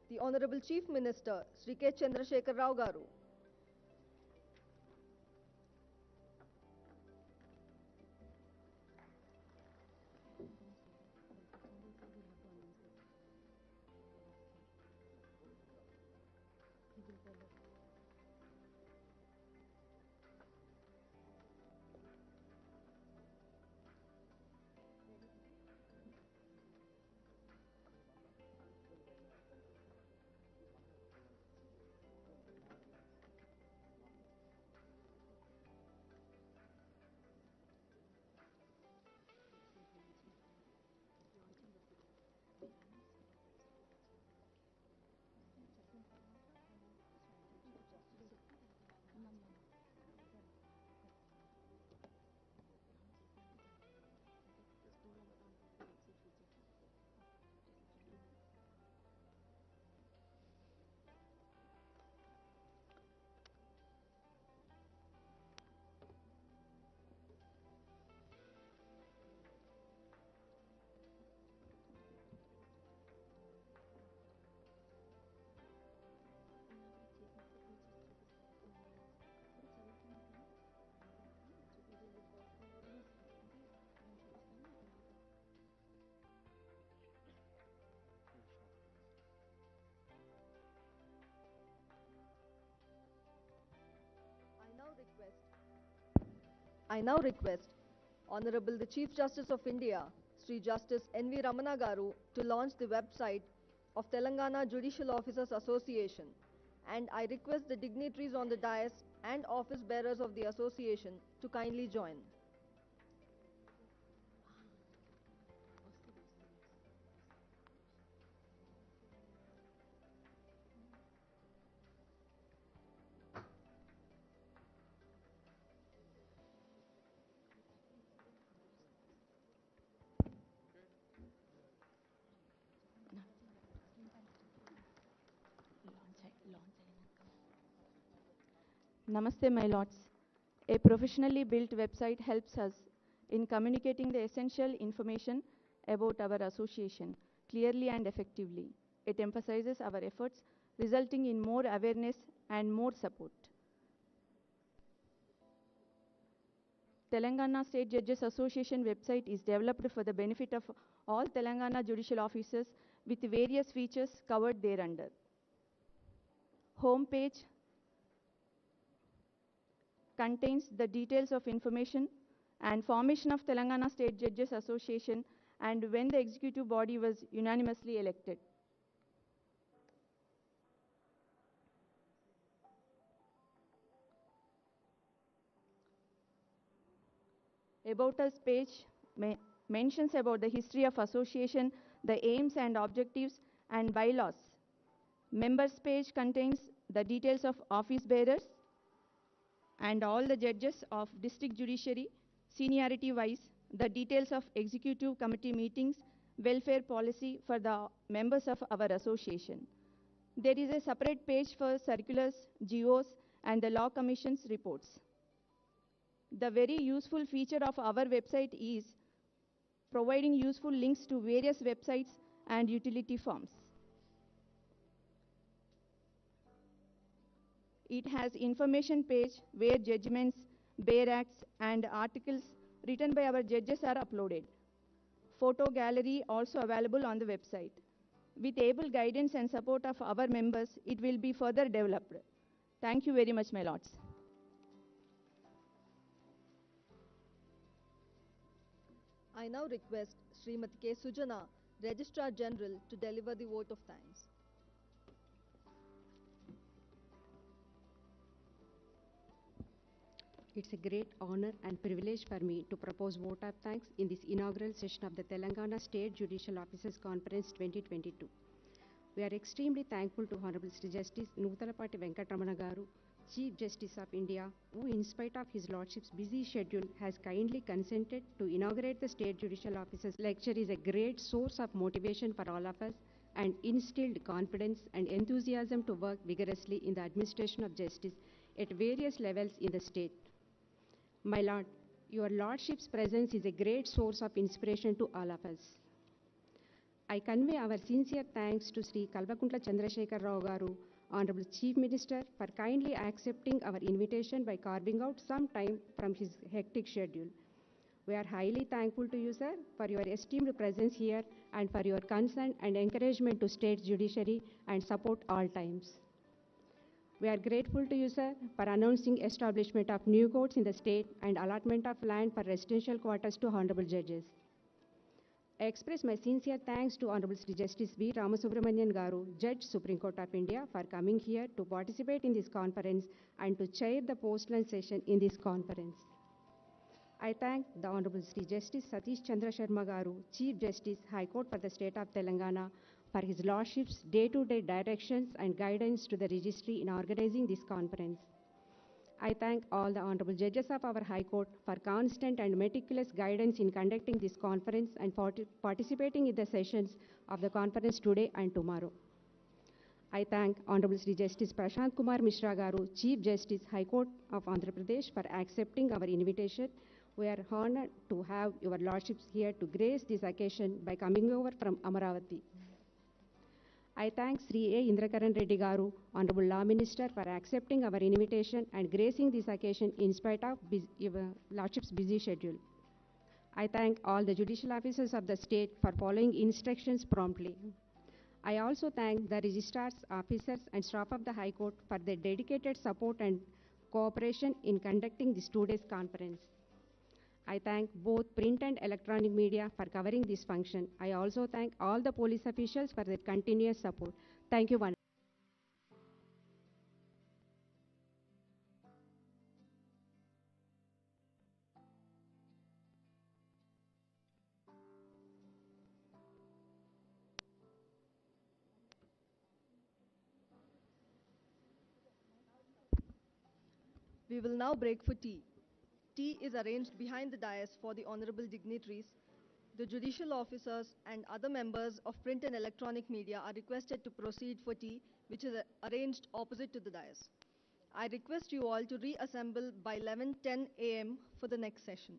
the Honorable Chief Minister, Sri K. Chandrasekhar Rao Garu. I now request Honorable the Chief Justice of India, Sri Justice N.V. Ramana Garu, to launch the website of Telangana Judicial Officers Association, and I request the dignitaries on the dais and office bearers of the association to kindly join. Namaste, my lords. A professionally built website helps us in communicating the essential information about our association clearly and effectively. It emphasizes our efforts, resulting in more awareness and more support. Telangana State Judges Association website is developed for the benefit of all Telangana judicial officers with various features covered thereunder. Home page contains the details of information and formation of Telangana State Judges Association and when the executive body was unanimously elected. About Us page mentions about the history of association, the aims and objectives and bylaws. Members page contains the details of office bearers and all the judges of district judiciary, seniority wise, the details of executive committee meetings, welfare policy for the members of our association. There is a separate page for circulars, GOs and the law commission's reports. The very useful feature of our website is providing useful links to various websites and utility forms. It has information page where judgments, bare acts and articles written by our judges are uploaded. Photo gallery also available on the website. With able guidance and support of our members, it will be further developed. Thank you very much, my lords. I now request Srimati K. Sujana, Registrar General, to deliver the vote of thanks. It's a great honor and privilege for me to propose vote of thanks in this inaugural session of the Telangana State Judicial Officers Conference 2022. We are extremely thankful to Honorable Sri Justice Nutalapati Venkatramana Garu, Chief Justice of India, who in spite of his Lordship's busy schedule has kindly consented to inaugurate the State Judicial Officers. Lecture is a great source of motivation for all of us and instilled confidence and enthusiasm to work vigorously in the administration of justice at various levels in the state. My Lord, your Lordship's presence is a great source of inspiration to all of us. I convey our sincere thanks to Sri Kalvakuntla Chandrasekhar Rao Garu, Honorable Chief Minister, for kindly accepting our invitation by carving out some time from his hectic schedule. We are highly thankful to you, sir, for your esteemed presence here and for your concern and encouragement to state judiciary and support all times. We are grateful to you, sir, for announcing establishment of new courts in the state and allotment of land for residential quarters to honorable judges. I express my sincere thanks to Honorable Sri Justice V. Ramasubramanian Garu, Judge, Supreme Court of India, for coming here to participate in this conference and to chair the post-lunch session in this conference. I thank the Honorable Sri Justice Satish Chandra Sharma Garu, Chief Justice, High Court for the State of Telangana, for his Lordship's day-to-day directions and guidance to the Registry in organizing this conference. I thank all the Honorable Judges of our High Court for constant and meticulous guidance in conducting this conference and for participating in the sessions of the conference today and tomorrow. I thank Honorable Sri Justice Prashant Kumar Mishra Garu, Chief Justice, High Court of Andhra Pradesh, for accepting our invitation. We are honored to have your Lordships here to grace this occasion by coming over from Amaravati. I thank Sri A. Indrakaran Reddy Garu, Honorable Law Minister, for accepting our invitation and gracing this occasion in spite of your Lordship's busy schedule. I thank all the judicial officers of the state for following instructions promptly. I also thank the registrars, officers and staff of the High Court for their dedicated support and cooperation in conducting this 2 days conference. I thank both print and electronic media for covering this function. I also thank all the police officials for their continuous support. Thank you. We will now break for tea. Tea is arranged behind the dais for the honorable dignitaries. The judicial officers and other members of print and electronic media are requested to proceed for tea, which is arranged opposite to the dais. I request you all to reassemble by 11:10 a.m. for the next session.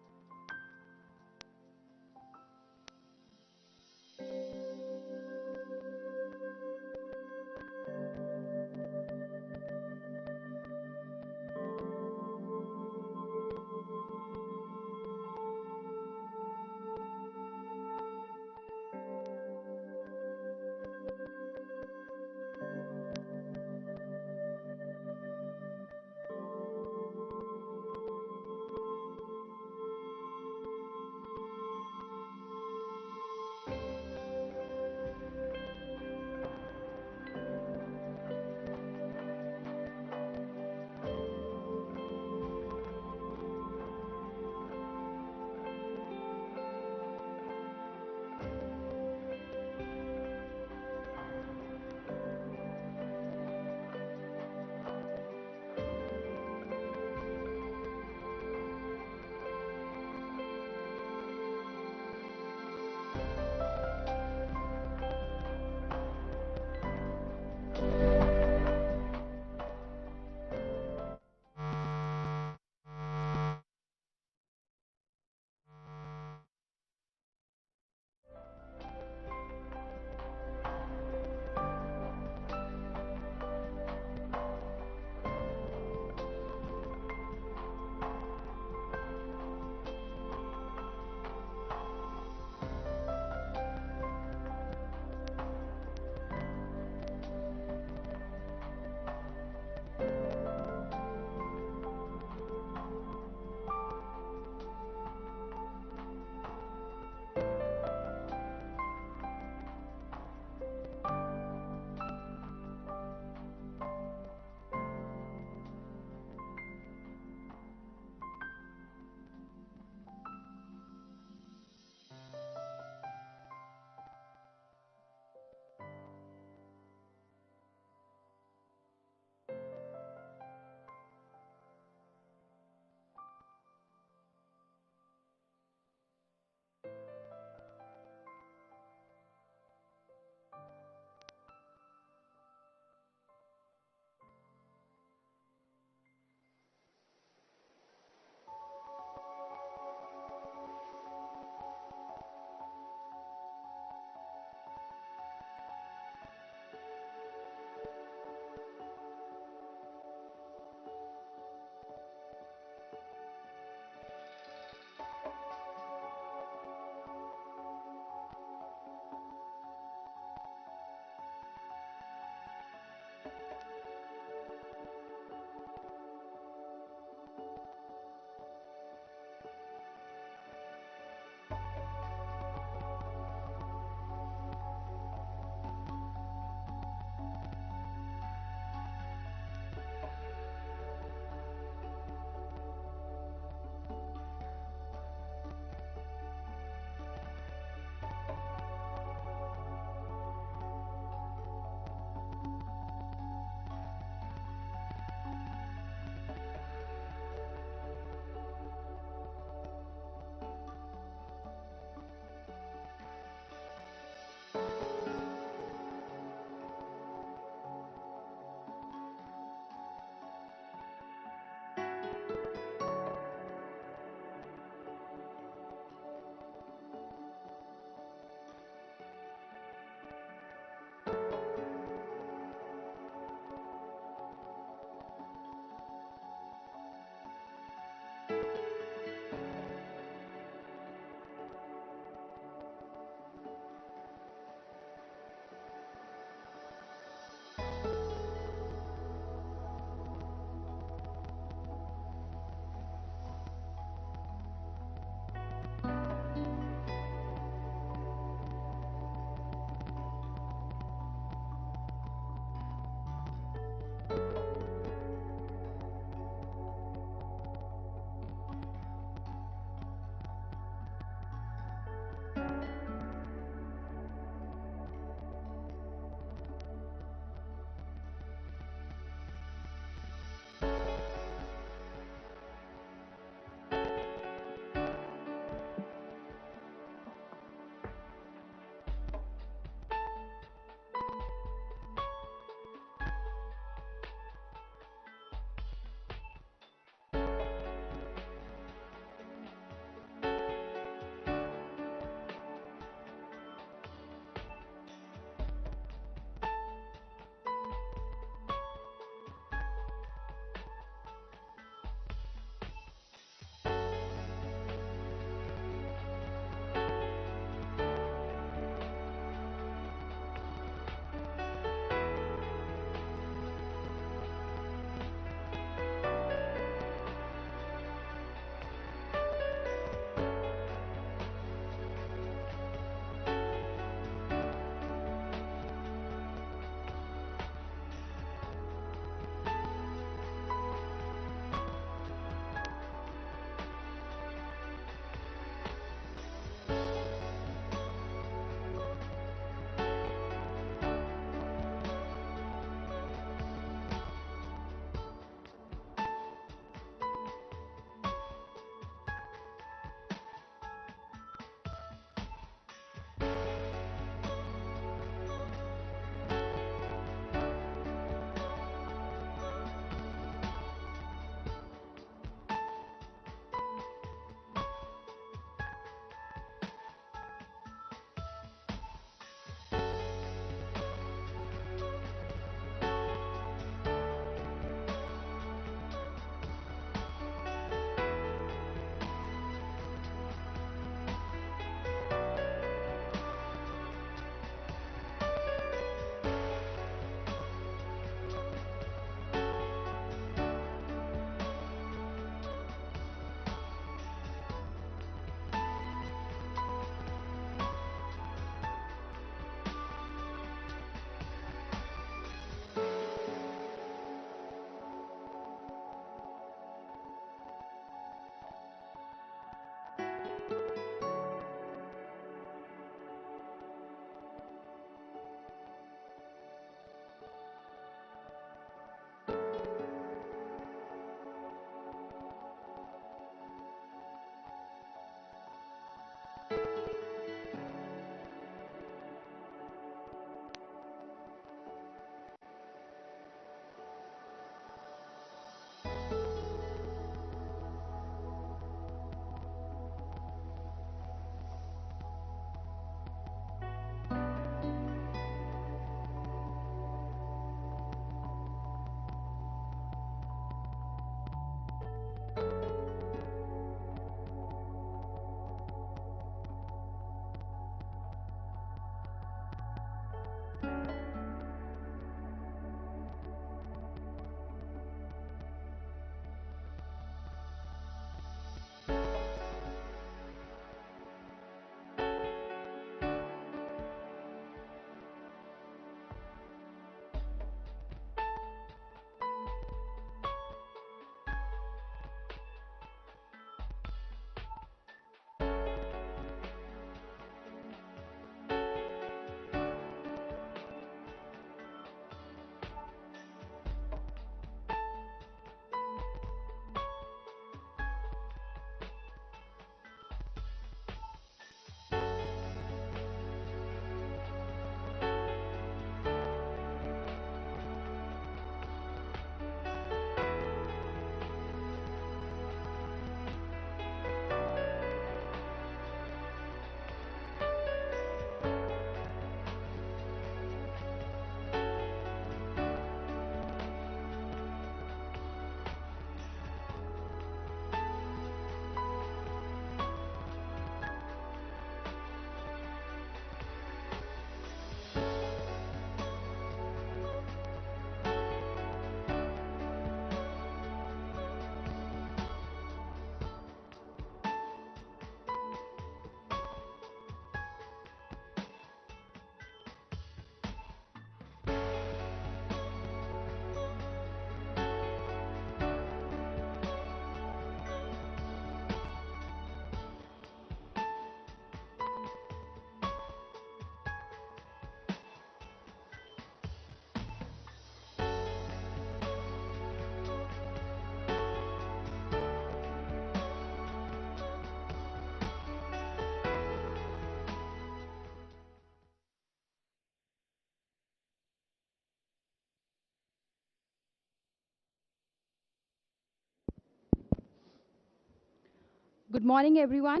Good morning, everyone.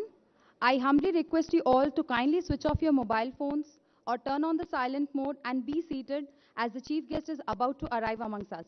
I humbly request you all to kindly switch off your mobile phones or turn on the silent mode and be seated as the chief guest is about to arrive amongst us.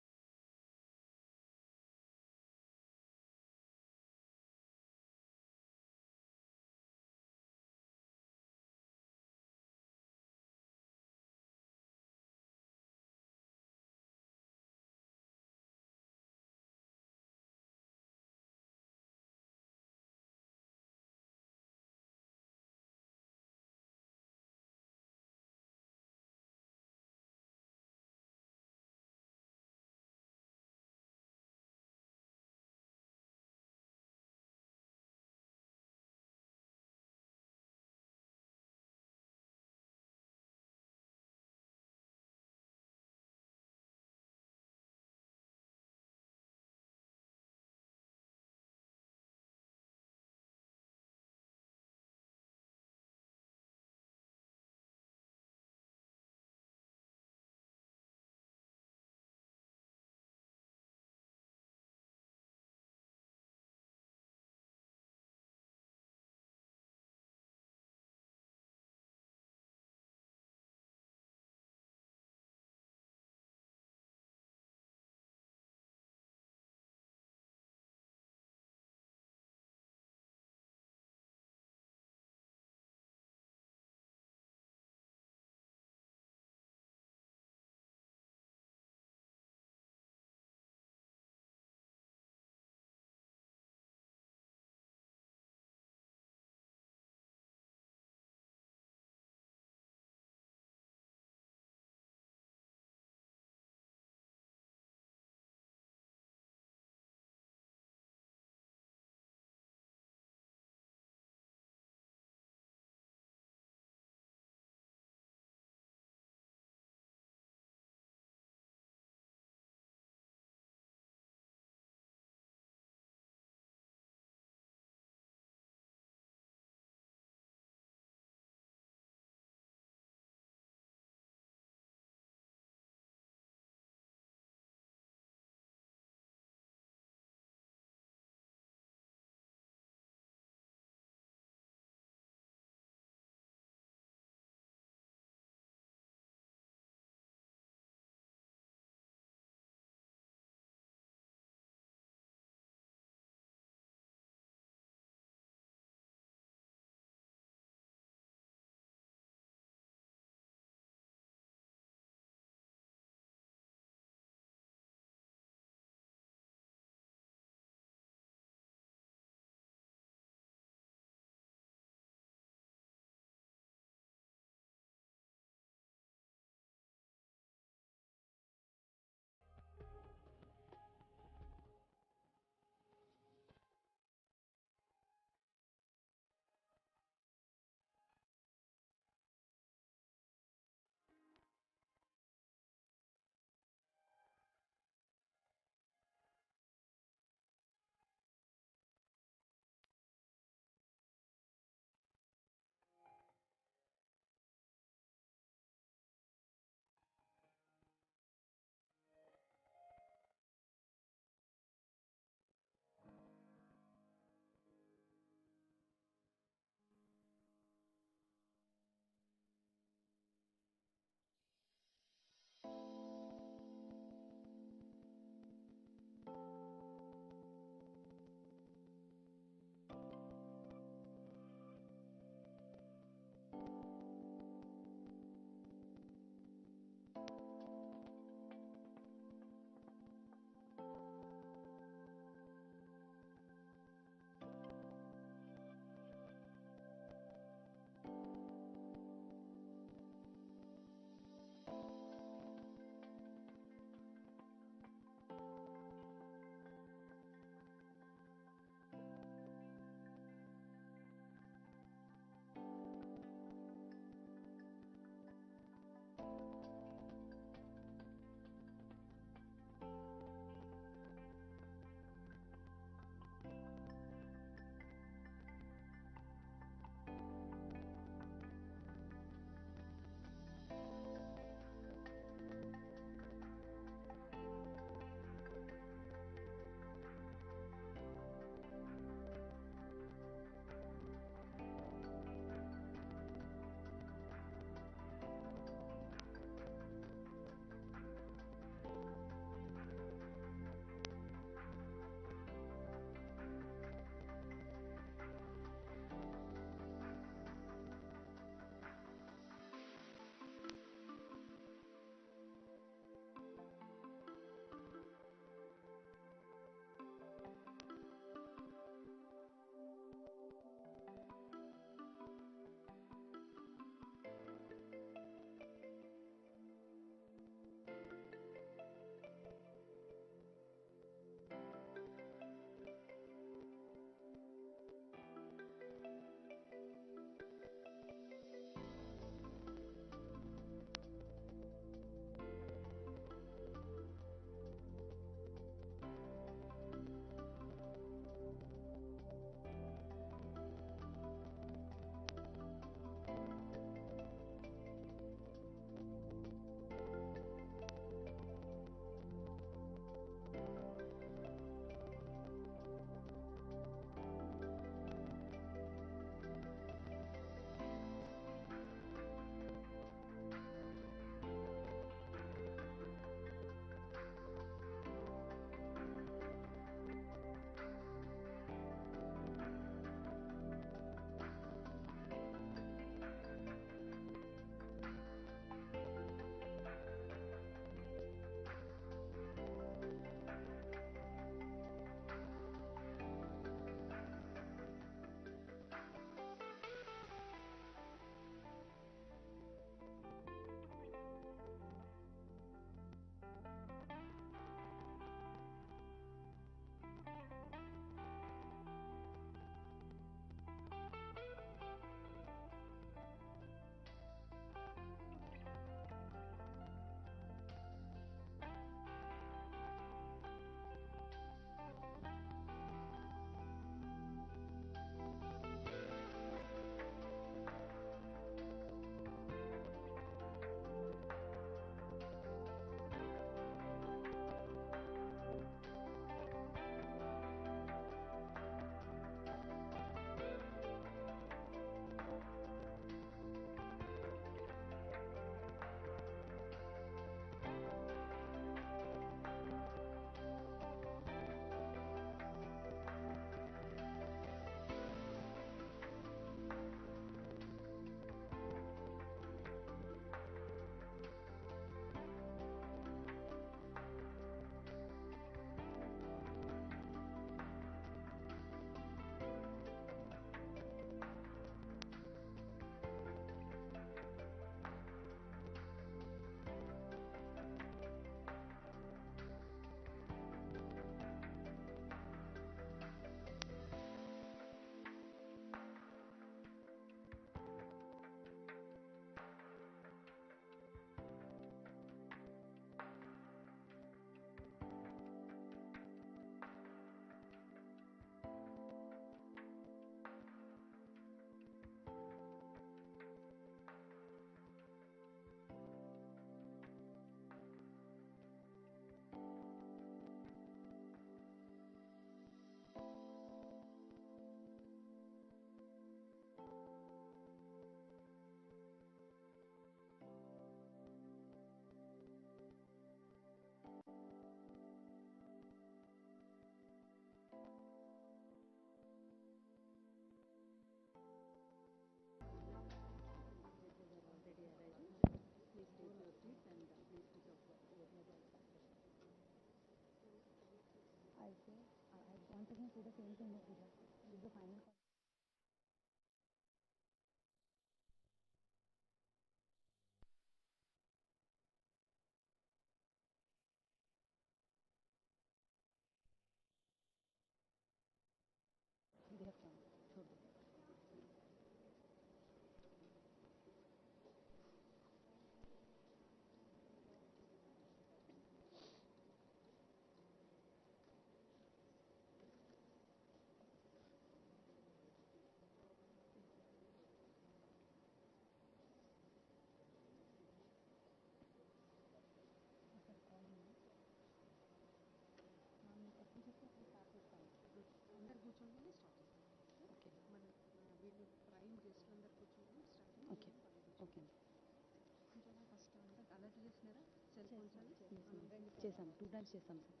చేశాను 2 times చేశాం sir.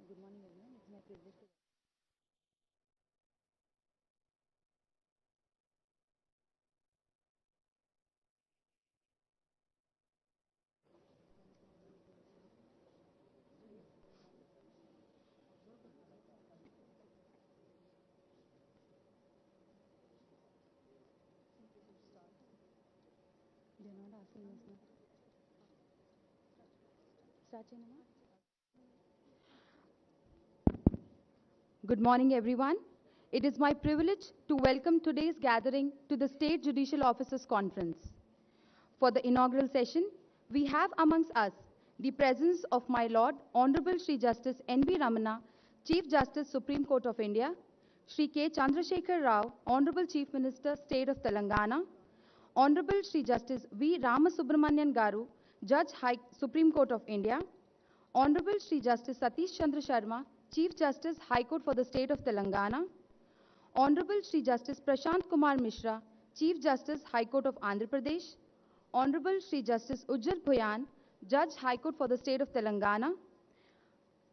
Good morning everyone. It's my privilege to They are not asking us now. Start cheyana? Good morning, everyone. It is my privilege to welcome today's gathering to the State Judicial Officers Conference. For the inaugural session, we have amongst us the presence of my Lord, Honorable Shri Justice N.V. Ramana, Chief Justice, Supreme Court of India, Shri K. Chandrasekhar Rao, Honorable Chief Minister, State of Telangana, Honorable Shri Justice V. Ramasubramanian Garu, Judge High Supreme Court of India, Honorable Shri Justice Satish Chandra Sharma, Chief Justice, High Court for the State of Telangana, Honorable Shri Justice Prashant Kumar Mishra, Chief Justice, High Court of Andhra Pradesh, Honorable Shri Justice Ujjal Bhuyan, Judge, High Court for the State of Telangana,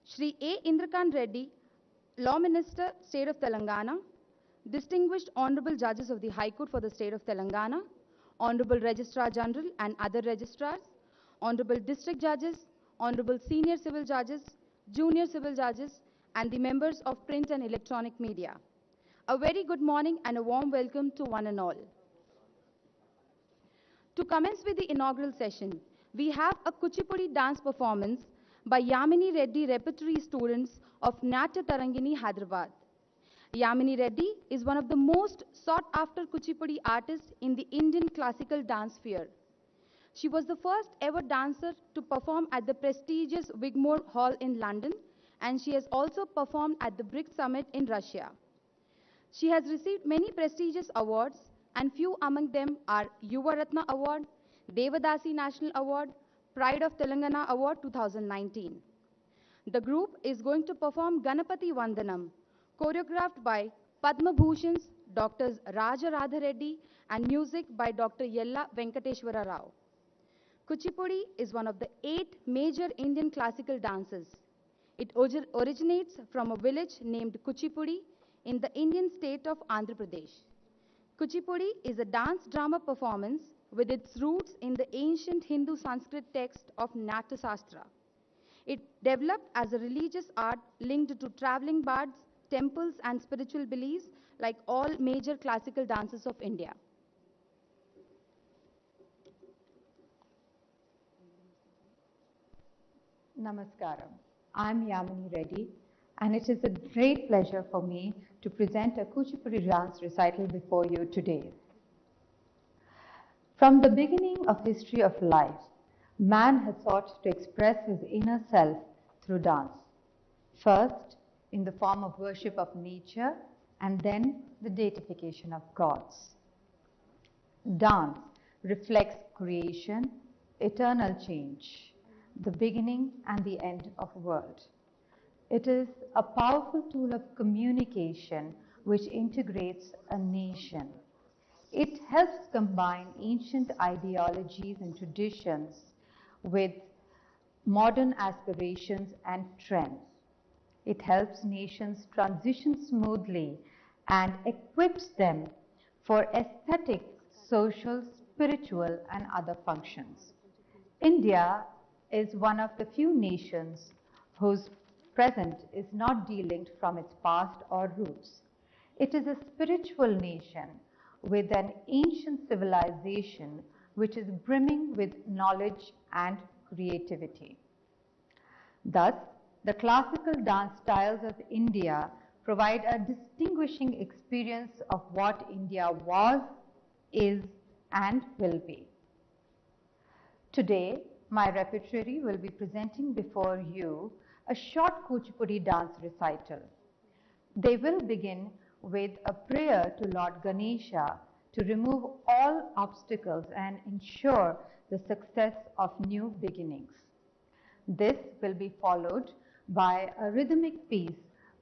Shri A. Indrakant Reddy, Law Minister, State of Telangana, distinguished Honorable Judges of the High Court for the State of Telangana, Honorable Registrar General and other registrars, Honorable District Judges, Honorable Senior Civil Judges, Junior Civil Judges, and the members of print and electronic media. A very good morning and a warm welcome to one and all. To commence with the inaugural session, we have a Kuchipudi dance performance by Yamini Reddy repertory students of Natya Tarangini, Hyderabad. Yamini Reddy is one of the most sought-after Kuchipudi artists in the Indian classical dance sphere. She was the first ever dancer to perform at the prestigious Wigmore Hall in London, and she has also performed at the BRICS Summit in Russia. She has received many prestigious awards, and few among them are Yuva Ratna Award, Devadasi National Award, Pride of Telangana Award 2019. The group is going to perform Ganapati Vandanam, choreographed by Padma Bhushans, Drs. Raja Radha Reddy, and music by Dr. Yella Venkateshwara Rao. Kuchipudi is one of the 8 major Indian classical dances. It originates from a village named Kuchipudi in the Indian state of Andhra Pradesh. Kuchipudi is a dance drama performance with its roots in the ancient Hindu Sanskrit text of Natya Shastra. It developed as a religious art linked to traveling bards, temples and spiritual beliefs like all major classical dances of India. Namaskaram. I'm Yamini Reddy, and it is a great pleasure for me to present a Kuchipudi dance recital before you today. From the beginning of history of life, man has sought to express his inner self through dance. First, in the form of worship of nature, and then the deification of gods. Dance reflects creation, eternal change, the beginning and the end of the world. It is a powerful tool of communication which integrates a nation. It helps combine ancient ideologies and traditions with modern aspirations and trends. It helps nations transition smoothly and equips them for aesthetic, social, spiritual, and other functions. India is one of the few nations whose present is not delinked from its past or roots. It is a spiritual nation with an ancient civilization which is brimming with knowledge and creativity. Thus, the classical dance styles of India provide a distinguishing experience of what India was, is, and will be. Today, my repertory will be presenting before you a short Kuchipudi dance recital. They will begin with a prayer to Lord Ganesha to remove all obstacles and ensure the success of new beginnings. This will be followed by a rhythmic piece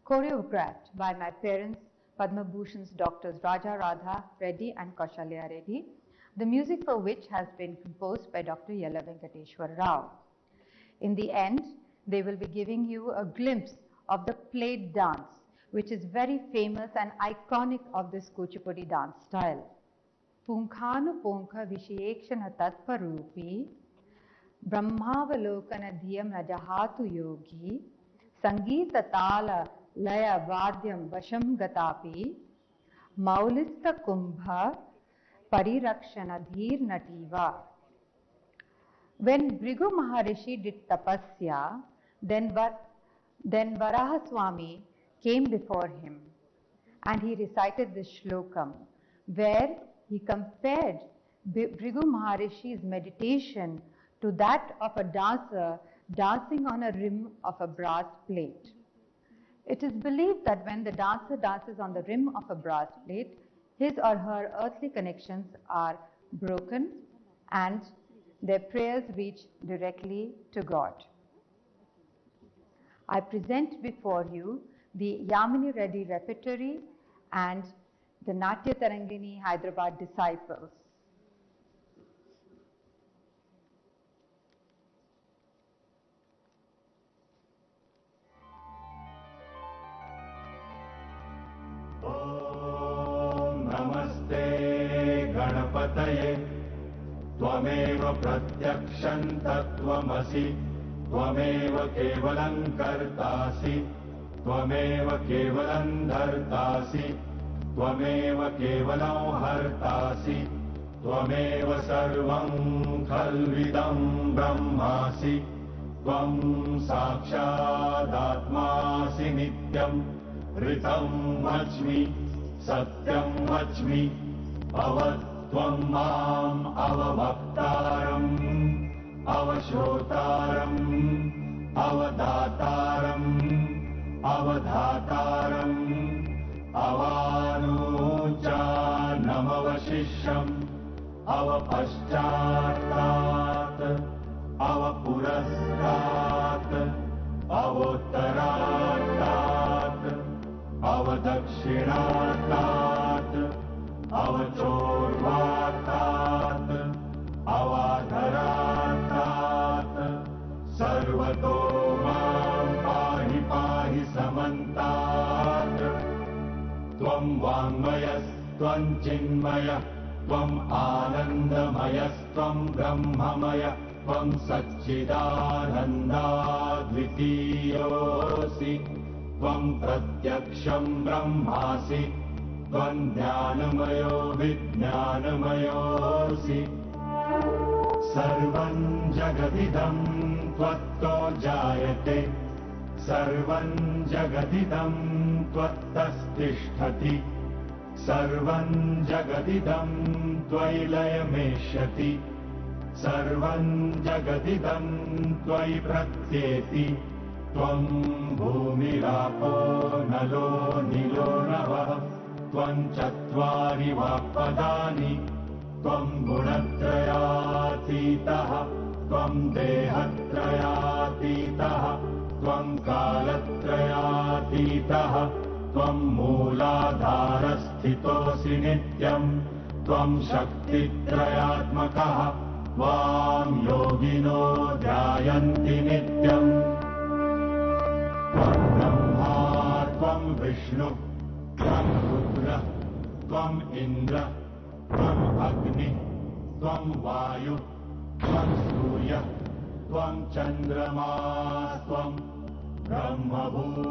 choreographed by my parents, Padma Bhushan's Doctors Raja Radha Reddy and Kaushalya Reddy, the music for which has been composed by Dr. Yella Venkateshwar Rao. In the end, they will be giving you a glimpse of the plate dance, which is very famous and iconic of this Kuchipudi dance style. Punkhanu Punkha Vishekshana Tatparupi Brahmavalokana Dhyam Rajahatu Yogi Sangeeta Tala Laya Vadyam Vasham Gatapi Maulista Kumbha Parirakshana Dhir Nativa. When Bhrigu Maharishi did tapasya, then Varahaswami came before him and he recited this shlokam where he compared Bhrigu Maharishi's meditation to that of a dancer dancing on a rim of a brass plate. It is believed that when the dancer dances on the rim of a brass plate, his or her earthly connections are broken and their prayers reach directly to God. I present before you the Yamini Reddy repertory and the Natya Tarangini Hyderabad disciples. नमस्ते गणपतये त्वमेव प्रत्यक्षं तत्त्वमसि त्वमेव केवलं कर्तासि त्वमेव केवलं धर्तासि त्वमेव केवलं हर्तासि त्वमेव सर्वं खल्विदं ब्रह्मासि त्वं साक्षादात्मासि नित्यं ऋतं वच्मि सत्यं वच्मि अवत्वं माम् अवभक्तारम् अवश्रोतारम् अवदातारम् अवधातारम् अवानूचानमवशिष्यम् अवपश्चात्तात् अवपुरस्तात् अवोत्तरात्तात् अवदक्षिणात्तात् अवचोर्वात्तात् अवाधरात्तात् सर्वतो मां पाहि पाहि समन्तात् त्वं वाङ्मयस्त्वं चिन्मयः त्वम् आनन्दमयस्त्वं ब्रह्ममय त्वं सच्चिदानन्दाद्वितीयोऽसि त्वं प्रत्यक्षं ब्रह्मासि त्वं ज्ञानमयो विज्ञानमयोऽसि सर्वं जगदिदं त्वत्तो जायते सर्वं जगदिदं त्वत्तस्तिष्ठति सर्वं जगदिदं त्वयि लयमेष्यति सर्वं जगदिदं त्वयि प्रत्येति त्वं भूमिरापो नलो नीलो नभः त्वं चत्वारि वाक्पदानि त्वं गुणत्रयातीतः त्वं देहत्रयातीतः त्वं कालत्रयातीतः त्वं मूलाधारस्थितोऽसि नित्यं त्वं शक्तित्रयात्मकः त्वां योगिनो ध्यायन्ति नित्यम् त्वं ब्रह्मा त्वं विष्णु त्वं रुद्र त्वम् इन्द्र त्वम् अग्नि त्वं वायु त्वं सूर्य त्वं चन्द्रमा त्वं ब्रह्मभूर्भुवस्वरो